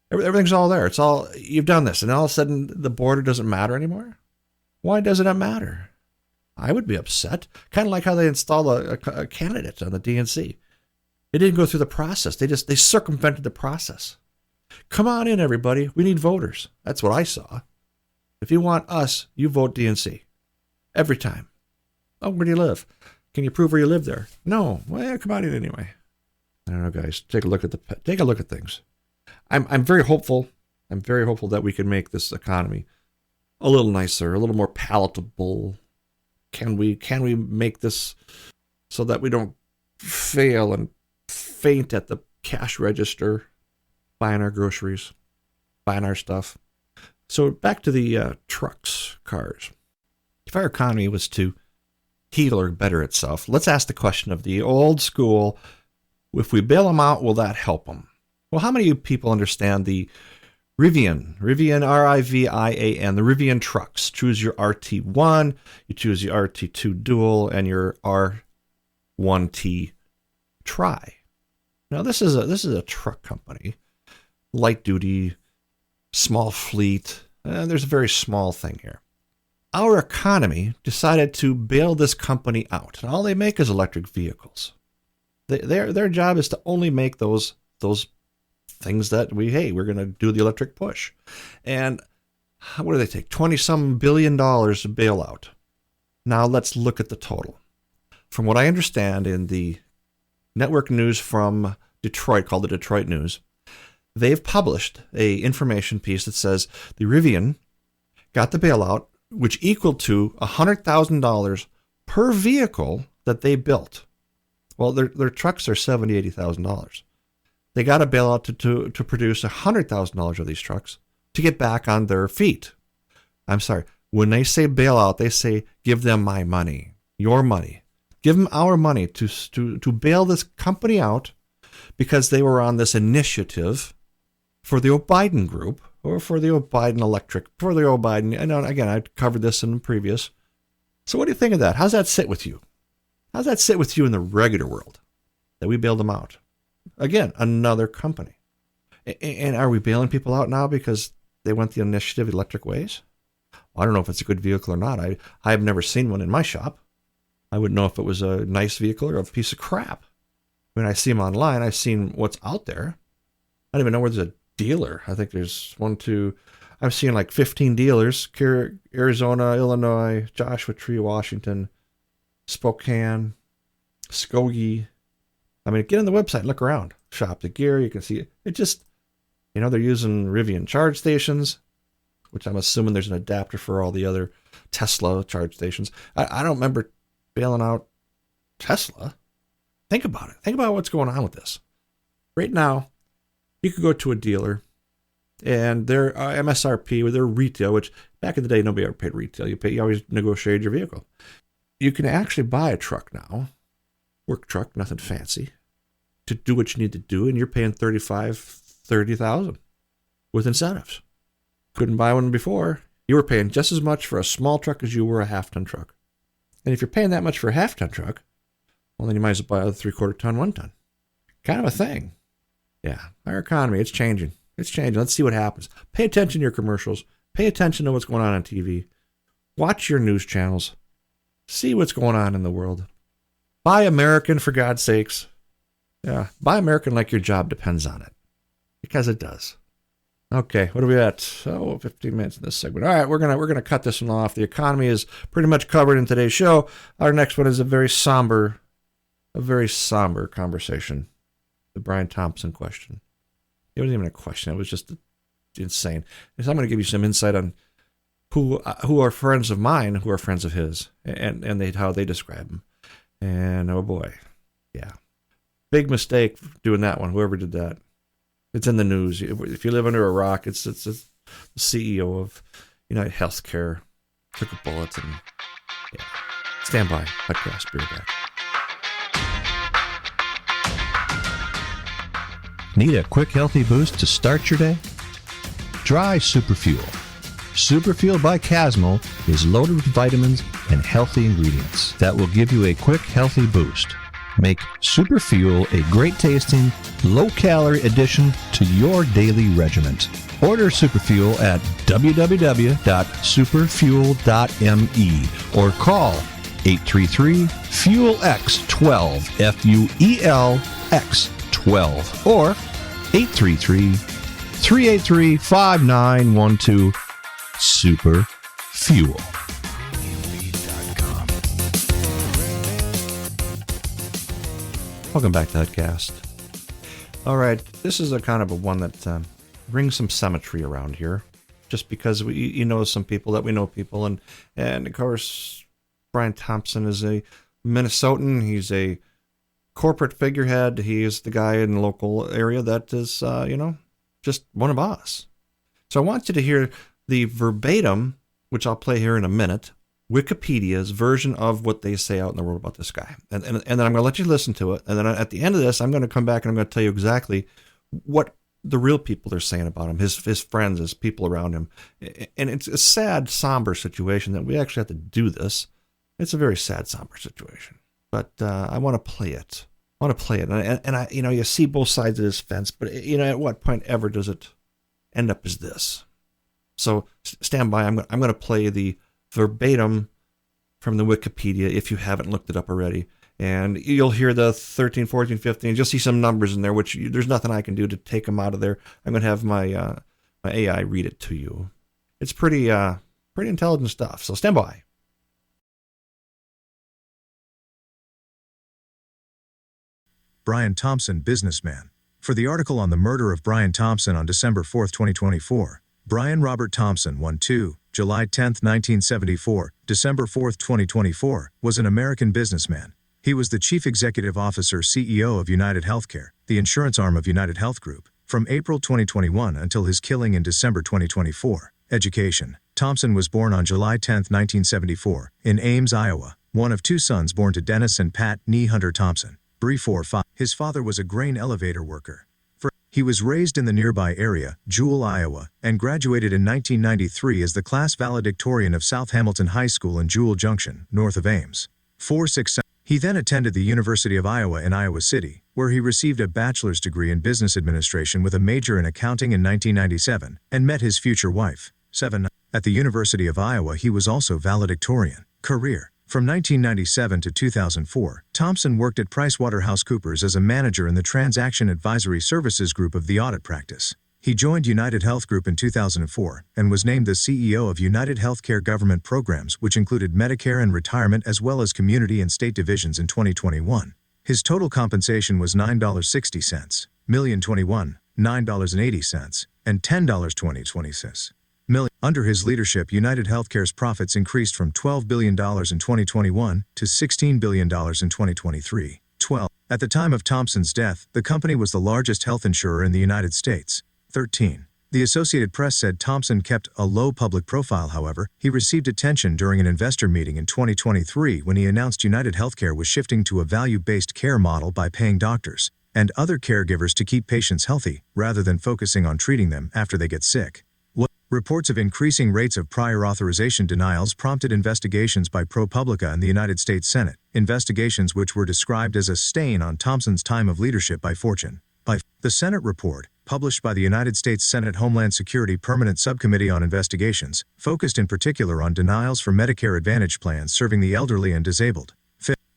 everything's all there. It's all, you've done this. And all of a sudden the border doesn't matter anymore. Why doesn't it matter? I would be upset. Kind of like how they installed a candidate on the DNC. They didn't go through the process. They circumvented the process. Come on in, everybody. We need voters. That's what I saw. If you want us, you vote DNC. Every time. Oh, where do you live? Can you prove where you live there? No. Well, come on in anyway. I don't know, guys. Take a look at things. I'm very hopeful. I'm very hopeful that we can make this economy a little nicer, a little more palatable. Can we make this so that we don't fail and faint at the cash register, buying our groceries, buying our stuff? So back to the trucks, cars. If our economy was to heal or better itself, let's ask the question of the old school, if we bail them out, will that help them? Well, how many people understand the Rivian, R-I-V-I-A-N, the Rivian trucks? Choose your RT1, you choose your RT2 dual, and your R1T tri. Now, this is a truck company, light duty, small fleet. There's a very small thing here. Our economy decided to bail this company out, and all they make is electric vehicles. Their job is to only make those things that we're going to do the electric push. And what do they take? $20-some billion to bail out. Now let's look at the total. From what I understand in the network news from Detroit, called the Detroit News, they've published a information piece that says the Rivian got the bailout, which equaled to $100,000 per vehicle that they built. Well, their trucks are $70,000, $80,000. They got a bailout to produce $100,000 of these trucks to get back on their feet. I'm sorry. When they say bailout, they say give them my money, your money. Give them our money to bail this company out because they were on this initiative for the O'Biden group or for the O'Biden electric, for the O'Biden. And again, I covered this in the previous. So what do you think of that? How's that sit with you? How's that sit with you in the regular world that we bailed them out? Again, another company. And are we bailing people out now because they went the initiative electric ways? Well, I don't know if it's a good vehicle or not. I have never seen one in my shop. I wouldn't know if it was a nice vehicle or a piece of crap. When I see them online, I've seen what's out there. I don't even know where there's a dealer. I think there's one, two. I'm seeing like 15 dealers: Arizona, Illinois, Joshua Tree, Washington, Spokane, Skokie. I mean, get on the website and look around. Shop the gear. You can see it. It just, they're using Rivian charge stations, which I'm assuming there's an adapter for all the other Tesla charge stations. I don't remember bailing out Tesla. Think about it. Think about what's going on with this. Right now, you could go to a dealer and their MSRP with their retail, which back in the day, nobody ever paid retail. You always negotiated your vehicle. You can actually buy a truck now, work truck, nothing fancy, to do what you need to do, and you're paying $30,000 with incentives. Couldn't buy one before. You were paying just as much for a small truck as you were a half-ton truck. And if you're paying that much for a half-ton truck, well, then you might as well buy a 3/4 ton, 1 ton. Kind of a thing. Yeah, our economy, it's changing. It's changing. Let's see what happens. Pay attention to your commercials. Pay attention to what's going on TV. Watch your news channels. See what's going on in the world. Buy American, for God's sakes. Yeah, buy American like your job depends on it. Because it does. Okay, what are we at? 15 minutes in this segment. All right, we're gonna cut this one off. The economy is pretty much covered in today's show. Our next one is a very somber conversation. The Brian Thompson question. It wasn't even a question. It was just insane. So I'm going to give you some insight on who are friends of mine, who are friends of his, and how they describe him. And oh boy, yeah, big mistake doing that one. Whoever did that, it's in the news. If you live under a rock, it's the CEO of United Healthcare took a bullet, and yeah. Stand by. Podcast. Be right back. Need a quick, healthy boost to start your day? Try Superfuel. Superfuel by Casmo is loaded with vitamins and healthy ingredients that will give you a quick, healthy boost. Make Superfuel a great-tasting, low-calorie addition to your daily regimen. Order Superfuel at www.superfuel.me or call 833-FUEL-X12, FUEL-X12, or 833-383-5912. Super Fuel. Welcome back to Hudcast. All right, this is a kind of a one that brings some symmetry around here, just because some people that we know people, and of course Brian Thompson is a Minnesotan. He's a corporate figurehead. He is the guy in the local area that is, just one of us. So I want you to hear the verbatim, which I'll play here in a minute, Wikipedia's version of what they say out in the world about this guy. And then I'm going to let you listen to it. And then at the end of this, I'm going to come back and I'm going to tell you exactly what the real people are saying about him, his friends, his people around him. And it's a sad, somber situation that we actually have to do this. It's a very sad, somber situation. But I want to play it. And I, you see both sides of this fence, but at what point ever does it end up as this? So stand by. I'm going to play the verbatim from the Wikipedia if you haven't looked it up already. And you'll hear the 13, 14, 15. You'll see some numbers in there, which there's nothing I can do to take them out of there. I'm going to have my AI read it to you. It's pretty intelligent stuff. So stand by. Brian Thompson, businessman. For the article on the murder of Brian Thompson on December 4, 2024, Brian Robert Thompson, 1-2, July 10, 1974, December 4, 2024, was an American businessman. He was the Chief Executive Officer CEO of United Healthcare, the insurance arm of United Health Group, from April 2021 until his killing in December 2024. Education. Thompson was born on July 10, 1974, in Ames, Iowa, one of two sons born to Dennis and Pat Nee Hunter Thompson. Bree 4-5. His father was a grain elevator worker. He was raised in the nearby area, Jewell, Iowa, and graduated in 1993 as the class valedictorian of South Hamilton High School in Jewell Junction, north of Ames. 4-6. He then attended the University of Iowa in Iowa City, where he received a bachelor's degree in business administration with a major in accounting in 1997, and met his future wife. 7. At the University of Iowa he was also valedictorian. Career. From 1997 to 2004, Thompson worked at PricewaterhouseCoopers as a manager in the Transaction Advisory Services Group of the audit practice. He joined United Health Group in 2004 and was named the CEO of United Healthcare Government Programs, which included Medicare and retirement as well as community and state divisions in 2021. His total compensation was $9.60 million, $9.80, and $10.26 million. Under his leadership, United Healthcare's profits increased from $12 billion in 2021 to $16 billion in 2023. 12. At the time of Thompson's death, the company was the largest health insurer in the United States. 13. The Associated Press said Thompson kept a low public profile. However, he received attention during an investor meeting in 2023 when he announced United Healthcare was shifting to a value-based care model by paying doctors and other caregivers to keep patients healthy, rather than focusing on treating them after they get sick. Reports of increasing rates of prior authorization denials prompted investigations by ProPublica and the United States Senate, investigations which were described as a stain on Thompson's time of leadership by Fortune. The Senate report, published by the United States Senate Homeland Security Permanent Subcommittee on Investigations, focused in particular on denials for Medicare Advantage plans serving the elderly and disabled.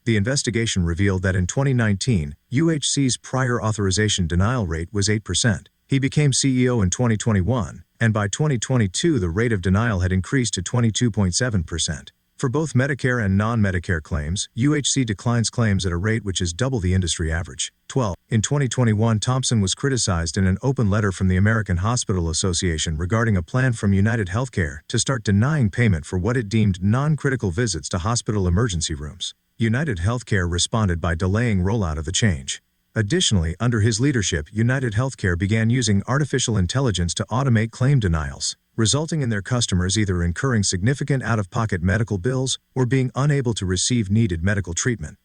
The investigation revealed that in 2019, UHC's prior authorization denial rate was 8%. He became CEO in 2021, and by 2022 the rate of denial had increased to 22.7%. For both Medicare and non-Medicare claims, UHC declines claims at a rate which is double the industry average. 12. In 2021, Thompson was criticized in an open letter from the American Hospital Association regarding a plan from United Healthcare to start denying payment for what it deemed non-critical visits to hospital emergency rooms. United Healthcare responded by delaying rollout of the change. Additionally, under his leadership, United Healthcare began using artificial intelligence to automate claim denials, resulting in their customers either incurring significant out-of-pocket medical bills or being unable to receive needed medical treatment.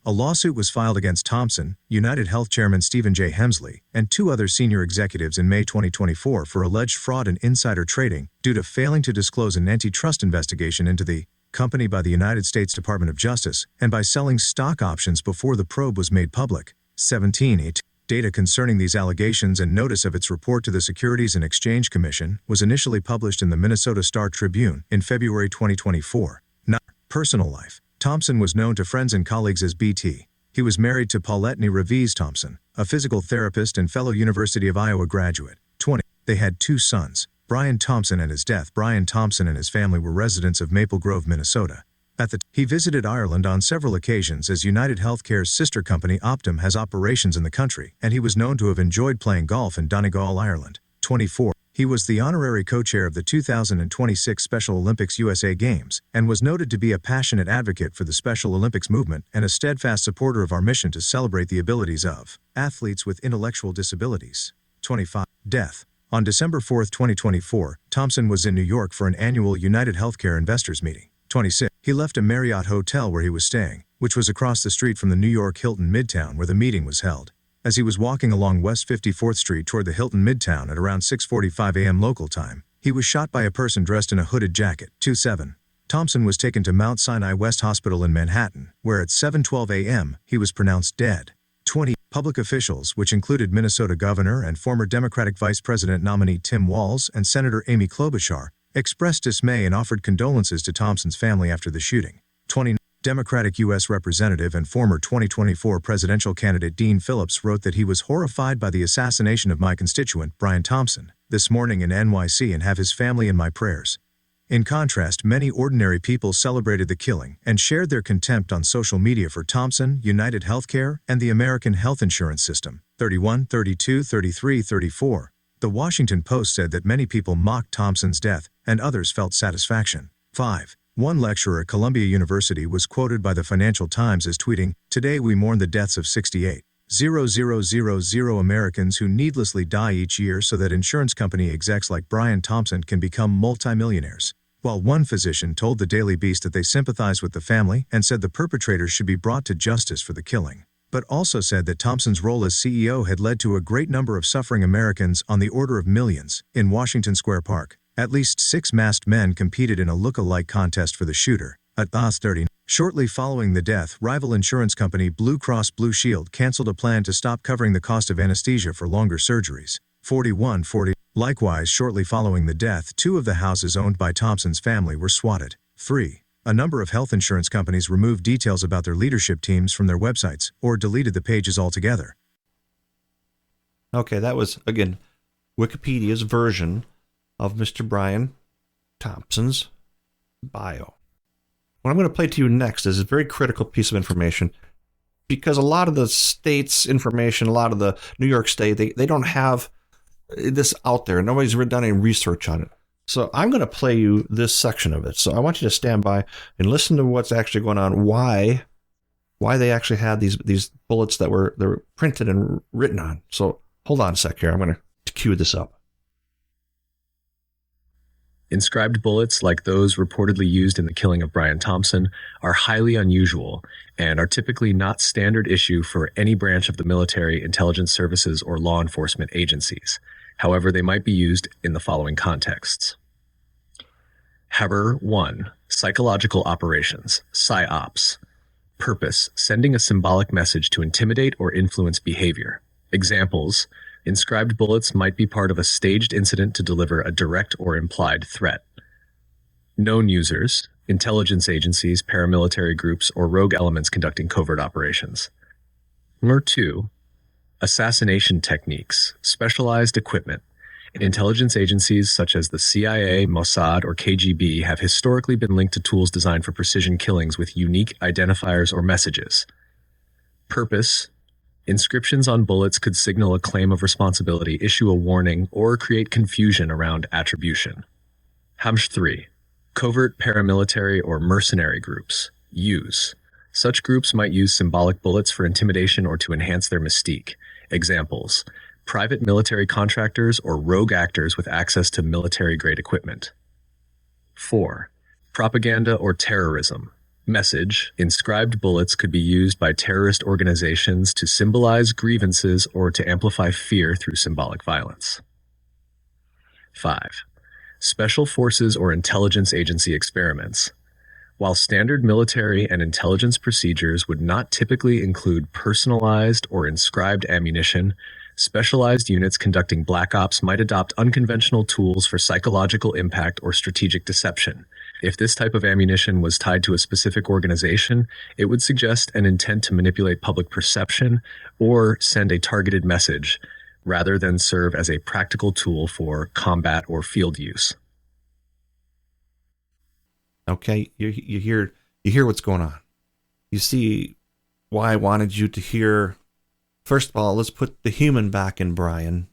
A lawsuit was filed against Thompson, United Health Chairman Stephen J. Hemsley, and 2 other senior executives in May 2024 for alleged fraud and insider trading due to failing to disclose an antitrust investigation into the company by the United States Department of Justice and by selling stock options before the probe was made public. 17. Data concerning these allegations and notice of its report to the Securities and Exchange Commission was initially published in the Minnesota Star Tribune in February 2024. Personal life. Thompson was known to friends and colleagues as BT. He was married to Paulette Revis Thompson, a physical therapist and fellow University of Iowa graduate. 20. They had 2 sons, Brian Thompson. At his death, Brian Thompson and his family were residents of Maple Grove, Minnesota. He visited Ireland on several occasions as United Healthcare's sister company Optum has operations in the country, and he was known to have enjoyed playing golf in Donegal, Ireland. 24. He was the honorary co-chair of the 2026 Special Olympics USA Games, and was noted to be a passionate advocate for the Special Olympics movement and a steadfast supporter of our mission to celebrate the abilities of athletes with intellectual disabilities. 25. Death. On December 4, 2024, Thompson was in New York for an annual United Healthcare investors meeting. 26. He left a Marriott hotel where he was staying, which was across the street from the New York Hilton Midtown where the meeting was held. As he was walking along West 54th Street toward the Hilton Midtown at around 6:45 a.m. local time, he was shot by a person dressed in a hooded jacket. 27. Thompson was taken to Mount Sinai West Hospital in Manhattan, where at 7:12 a.m. he was pronounced dead. 20. Public officials, which included Minnesota Governor and former Democratic Vice President nominee Tim Walz and Senator Amy Klobuchar, expressed dismay and offered condolences to Thompson's family after the shooting. 20. Democratic U.S. Representative and former 2024 presidential candidate Dean Phillips wrote that he was horrified by the assassination of my constituent, Brian Thompson, this morning in NYC and have his family in my prayers. In contrast, many ordinary people celebrated the killing and shared their contempt on social media for Thompson, United Healthcare, and the American health insurance system. 31, 32, 33, 34. The Washington Post said that many people mocked Thompson's death, and others felt satisfaction. 5. One lecturer at Columbia University was quoted by the Financial Times as tweeting, "Today we mourn the deaths of 68,000 Americans who needlessly die each year so that insurance company execs like Brian Thompson can become multimillionaires." While one physician told the Daily Beast that they sympathized with the family and said the perpetrators should be brought to justice for the killing, but also said that Thompson's role as CEO had led to a great number of suffering Americans on the order of millions. In Washington Square Park, at least 6 masked men competed in a look-alike contest for the shooter. At 30. Shortly following the death, rival insurance company Blue Cross Blue Shield canceled a plan to stop covering the cost of anesthesia for longer surgeries. 41. Likewise, shortly following the death, 2 of the houses owned by Thompson's family were swatted. 3. A number of health insurance companies removed details about their leadership teams from their websites or deleted the pages altogether. Okay, that was, again, Wikipedia's version of Mr. Brian Thompson's bio. What I'm going to play to you next is a very critical piece of information, because a lot of the state's information, a lot of the New York State, they don't have this out there. Nobody's done any research on it. So I'm going to play you this section of it. So I want you to stand by and listen to what's actually going on, why they actually had these bullets that were printed and written on. So hold on a sec here. I'm going to cue this up. Inscribed bullets, like those reportedly used in the killing of Brian Thompson, are highly unusual and are typically not standard issue for any branch of the military, intelligence services, or law enforcement agencies. However, they might be used in the following contexts. Haber 1. Psychological operations, PSYOPs. Purpose, sending a symbolic message to intimidate or influence behavior. Examples, inscribed bullets might be part of a staged incident to deliver a direct or implied threat. Known users, intelligence agencies, paramilitary groups, or rogue elements conducting covert operations. Number 2. Assassination techniques, specialized equipment. Intelligence agencies such as the CIA, Mossad, or KGB have historically been linked to tools designed for precision killings with unique identifiers or messages. Purpose, inscriptions on bullets could signal a claim of responsibility, issue a warning, or create confusion around attribution. Hamsh 3. Covert paramilitary or mercenary groups. Use. Such groups might use symbolic bullets for intimidation or to enhance their mystique. Examples, private military contractors or rogue actors with access to military-grade equipment. 4. Propaganda or terrorism. Message, inscribed bullets could be used by terrorist organizations to symbolize grievances or to amplify fear through symbolic violence. 5. Special forces or intelligence agency experiments. While standard military and intelligence procedures would not typically include personalized or inscribed ammunition, specialized units conducting black ops might adopt unconventional tools for psychological impact or strategic deception. If this type of ammunition was tied to a specific organization, it would suggest an intent to manipulate public perception or send a targeted message, rather than serve as a practical tool for combat or field use. Okay, you hear what's going on. You see why I wanted you to hear. First of all, let's put the human back in Brian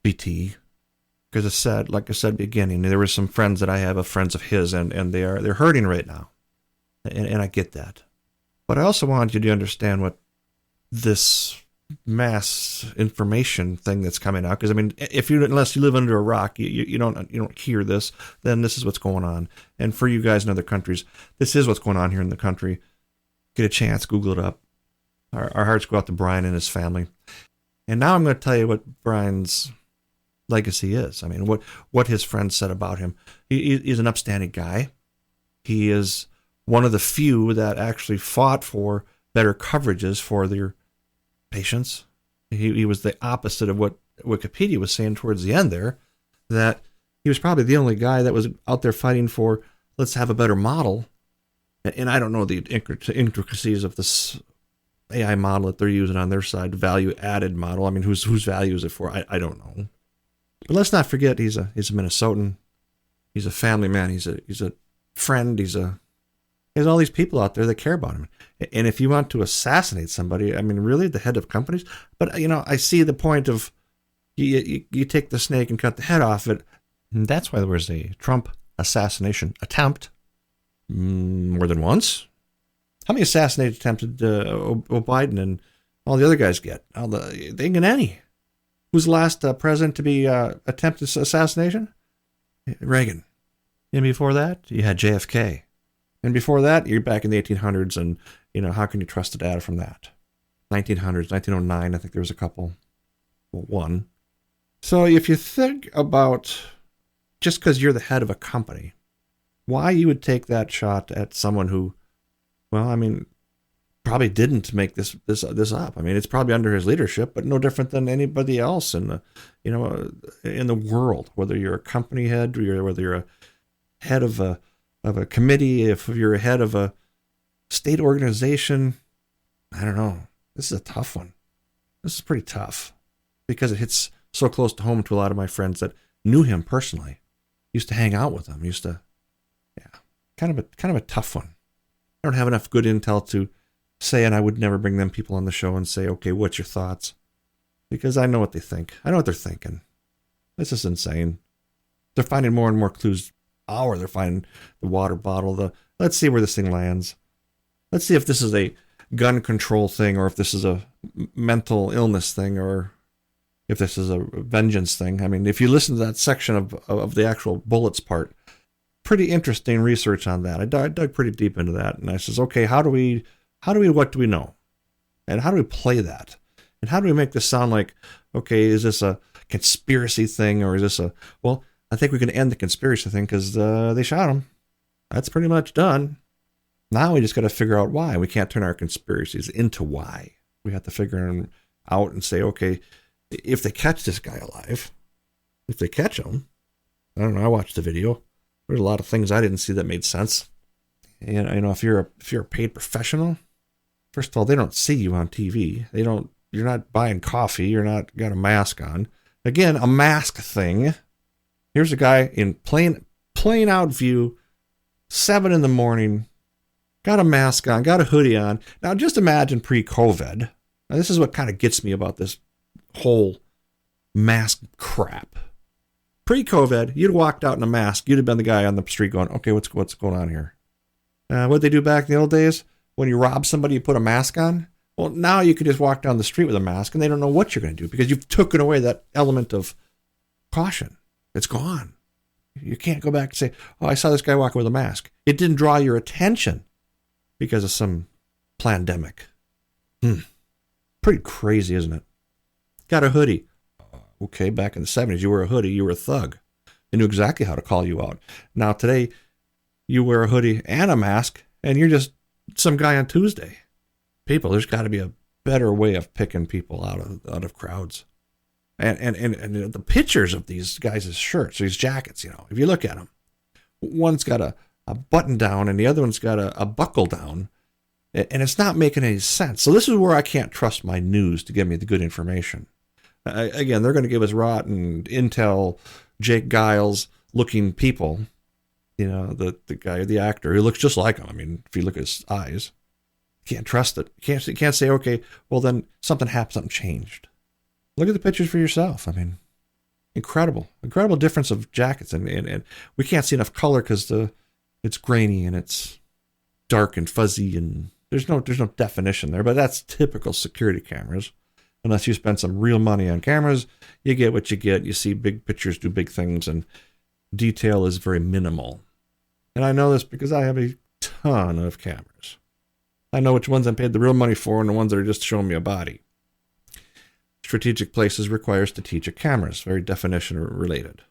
BT, because like I said beginning, there were some friends that I have of friends of his, and they're hurting right now, and I get that. But I also wanted you to understand what this mass information thing that's coming out, because I mean, unless you live under a rock, you don't hear this. Then this is what's going on. And for you guys in other countries, this is what's going on here in the country. Get a chance, Google it up. Our hearts go out to Brian and his family. And now I'm going to tell you what Brian's legacy is. I mean, what his friends said about him. He's an upstanding guy. He is one of the few that actually fought for better coverages for their patients. He was the opposite of what Wikipedia was saying towards the end there, that he was probably the only guy that was out there fighting for, let's have a better model. And I don't know the intricacies of this AI model that they're using on their side, value-added model. I mean, whose value is it for? I don't know. But let's not forget he's a Minnesotan. He's a family man. He's a friend. He has all these people out there that care about him. And if you want to assassinate somebody, I mean, really, the head of companies? But, I see the point of you take the snake and cut the head off it. And that's why there was a Trump assassination attempt more than once. How many assassination attempts did Biden and all the other guys get? They didn't get any. Who's the last president to be attempted assassination? Reagan. And before that, you had JFK. And before that, you're back in the 1800s, and, how can you trust the data from that? 1900s, 1909, I think there was a couple. Well, one. So if you think about, just because you're the head of a company, why you would take that shot at someone who, well, I mean, probably didn't make this up. I mean, it's probably under his leadership, but no different than anybody else in the, in the world. Whether you're a company head, whether you're a head of a committee, if you're a head of a state organization, I don't know. This is a tough one. This is pretty tough because it hits so close to home to a lot of my friends that knew him personally. Used to hang out with him. Kind of a tough one. I don't have enough good intel to say, and I would never bring them people on the show and say, okay, what's your thoughts? Because I know what they think. I know what they're thinking. This is insane. They're finding more and more clues. They're finding the water bottle. Let's see where this thing lands. Let's see if this is a gun control thing, or if this is a mental illness thing, or if this is a vengeance thing. I mean, if you listen to that section of the actual bullets part, pretty interesting research on that. I dug pretty deep into that, and I says, okay, what do we know? And how do we play that? And how do we make this sound like, okay, is this a conspiracy thing, or is this I think we can end the conspiracy thing because they shot him. That's pretty much done. Now we just got to figure out why. We can't turn our conspiracies into why. We have to figure them out and say, okay, if they catch this guy alive, if they catch him, I don't know, I watched the video. There's a lot of things I didn't see that made sense. And if you're a paid professional, first of all, they don't see you on TV. You're not buying coffee. You're not got a mask on. Again, a mask thing. Here's a guy in plain out view, 7 a.m, got a mask on, got a hoodie on. Now just imagine pre-COVID. Now this is what kind of gets me about this whole mask crap. Pre-COVID, you'd walked out in a mask. You'd have been the guy on the street going, okay, what's going on here? What'd they do back in the old days? When you rob somebody, you put a mask on? Well, now you could just walk down the street with a mask and they don't know what you're going to do because you've taken away that element of caution. It's gone. You can't go back and say, oh, I saw this guy walking with a mask. It didn't draw your attention because of some pandemic. Pretty crazy, isn't it? Got a hoodie. Okay, back in the 70s, you wore a hoodie, you were a thug. They knew exactly how to call you out. Now today, you wear a hoodie and a mask, and you're just some guy on Tuesday. People, there's got to be a better way of picking people out of crowds. And the pictures of these guys' shirts, these jackets, if you look at them, one's got a button down and the other one's got a buckle down, and it's not making any sense. So this is where I can't trust my news to give me the good information. Again, they're going to give us rotten intel, Jake Giles looking people, the guy, the actor, who looks just like him. I mean, if you look at his eyes, you can't trust it. You can't say, okay, well then something happened, something changed. Look at the pictures for yourself. I mean, incredible difference of jackets, and we can't see enough color because it's grainy and it's dark and fuzzy, and there's no definition there. But that's typical security cameras. Unless you spend some real money on cameras, you get what you get. You see big pictures do big things, and detail is very minimal. And I know this because I have a ton of cameras. I know which ones I paid the real money for and the ones that are just showing me a body. Strategic places require strategic cameras, very definition related.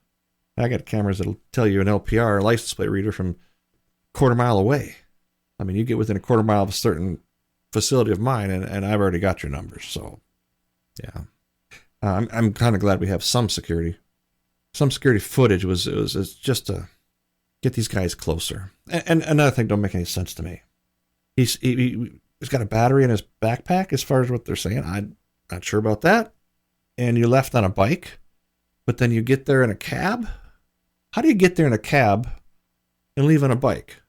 I got cameras that'll tell you an LPR, a license plate reader, from a quarter mile away. I mean, you get within a quarter mile of a certain facility of mine, and I've already got your numbers. So, yeah, I'm kind of glad we have some security. Some security footage was just to get these guys closer. And another thing don't make any sense to me. He's got a battery in his backpack, as far as what they're saying. I'm not sure about that. And you left on a bike, but then you get there in a cab? How do you get there in a cab and leave on a bike?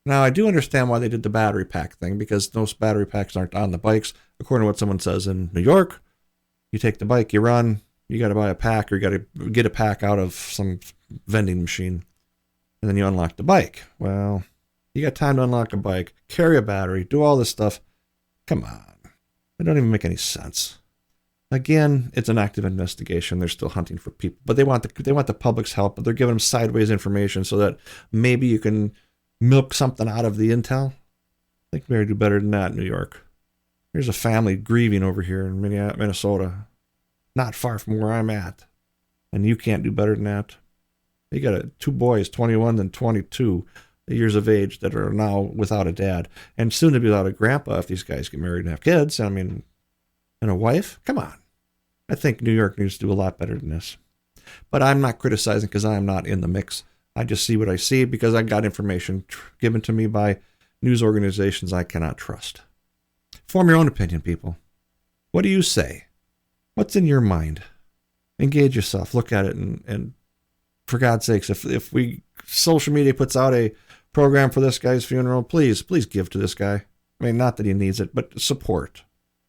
Now, I do understand why they did the battery pack thing, because those battery packs aren't on the bikes. According to what someone says in New York, you take the bike, you run, you got to buy a pack, or you got to get a pack out of some vending machine, and then you unlock the bike. Well, you got time to unlock a bike, carry a battery, do all this stuff. Come on. It don't even make any sense. Again, it's an active investigation. They're still hunting for people, but they want the public's help, but they're giving them sideways information so that maybe you can milk something out of the intel. I think maybe do better than that in New York. There's a family grieving over here in Minnesota, not far from where I'm at, and you can't do better than that. You got two boys, 21 and 22 years of age, that are now without a dad, and soon to be without a grandpa if these guys get married and have kids. I mean, and a wife? Come on. I think New York needs to do a lot better than this. But I'm not criticizing because I'm not in the mix. I just see what I see because I got information given to me by news organizations I cannot trust. Form your own opinion, people. What do you say? What's in your mind? engage yourself, look at it, and for God's sakes, if social media puts out a program for this guy's funeral, please give to this guy. I mean, not that he needs it, but support.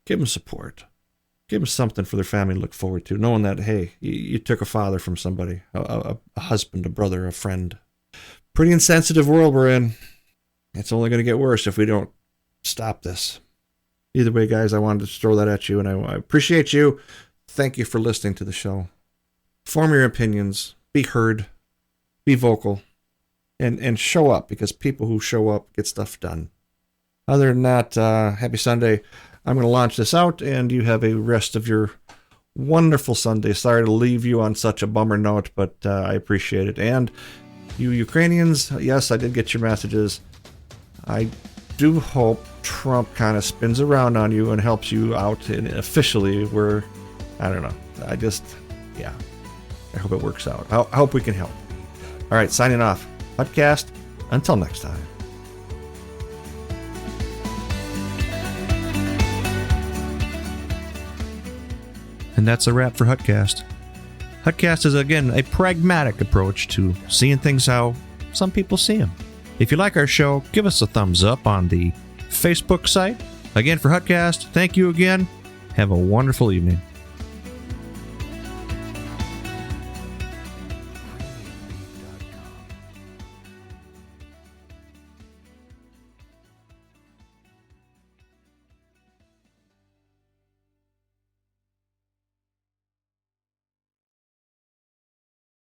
Give him support. Give them something for their family to look forward to, knowing that, hey, you took a father from somebody, a husband, a brother, a friend. Pretty insensitive world we're in. It's only going to get worse if we don't stop this. Either way, guys, I wanted to throw that at you, and I appreciate you. Thank you for listening to the show. Form your opinions. Be heard. Be vocal. And show up, because people who show up get stuff done. Other than that, happy Sunday. I'm going to launch this out, and you have a rest of your wonderful Sunday. Sorry to leave you on such a bummer note, but I appreciate it. And you Ukrainians, yes, I did get your messages. I do hope Trump kind of spins around on you and helps you out officially where, I don't know. I hope it works out. I hope we can help. All right, signing off. Podcast. Until next time. And that's a wrap for Hutcast. Hutcast is, again, a pragmatic approach to seeing things how some people see them. If you like our show, give us a thumbs up on the Facebook site. Again, for Hutcast, thank you again. Have a wonderful evening.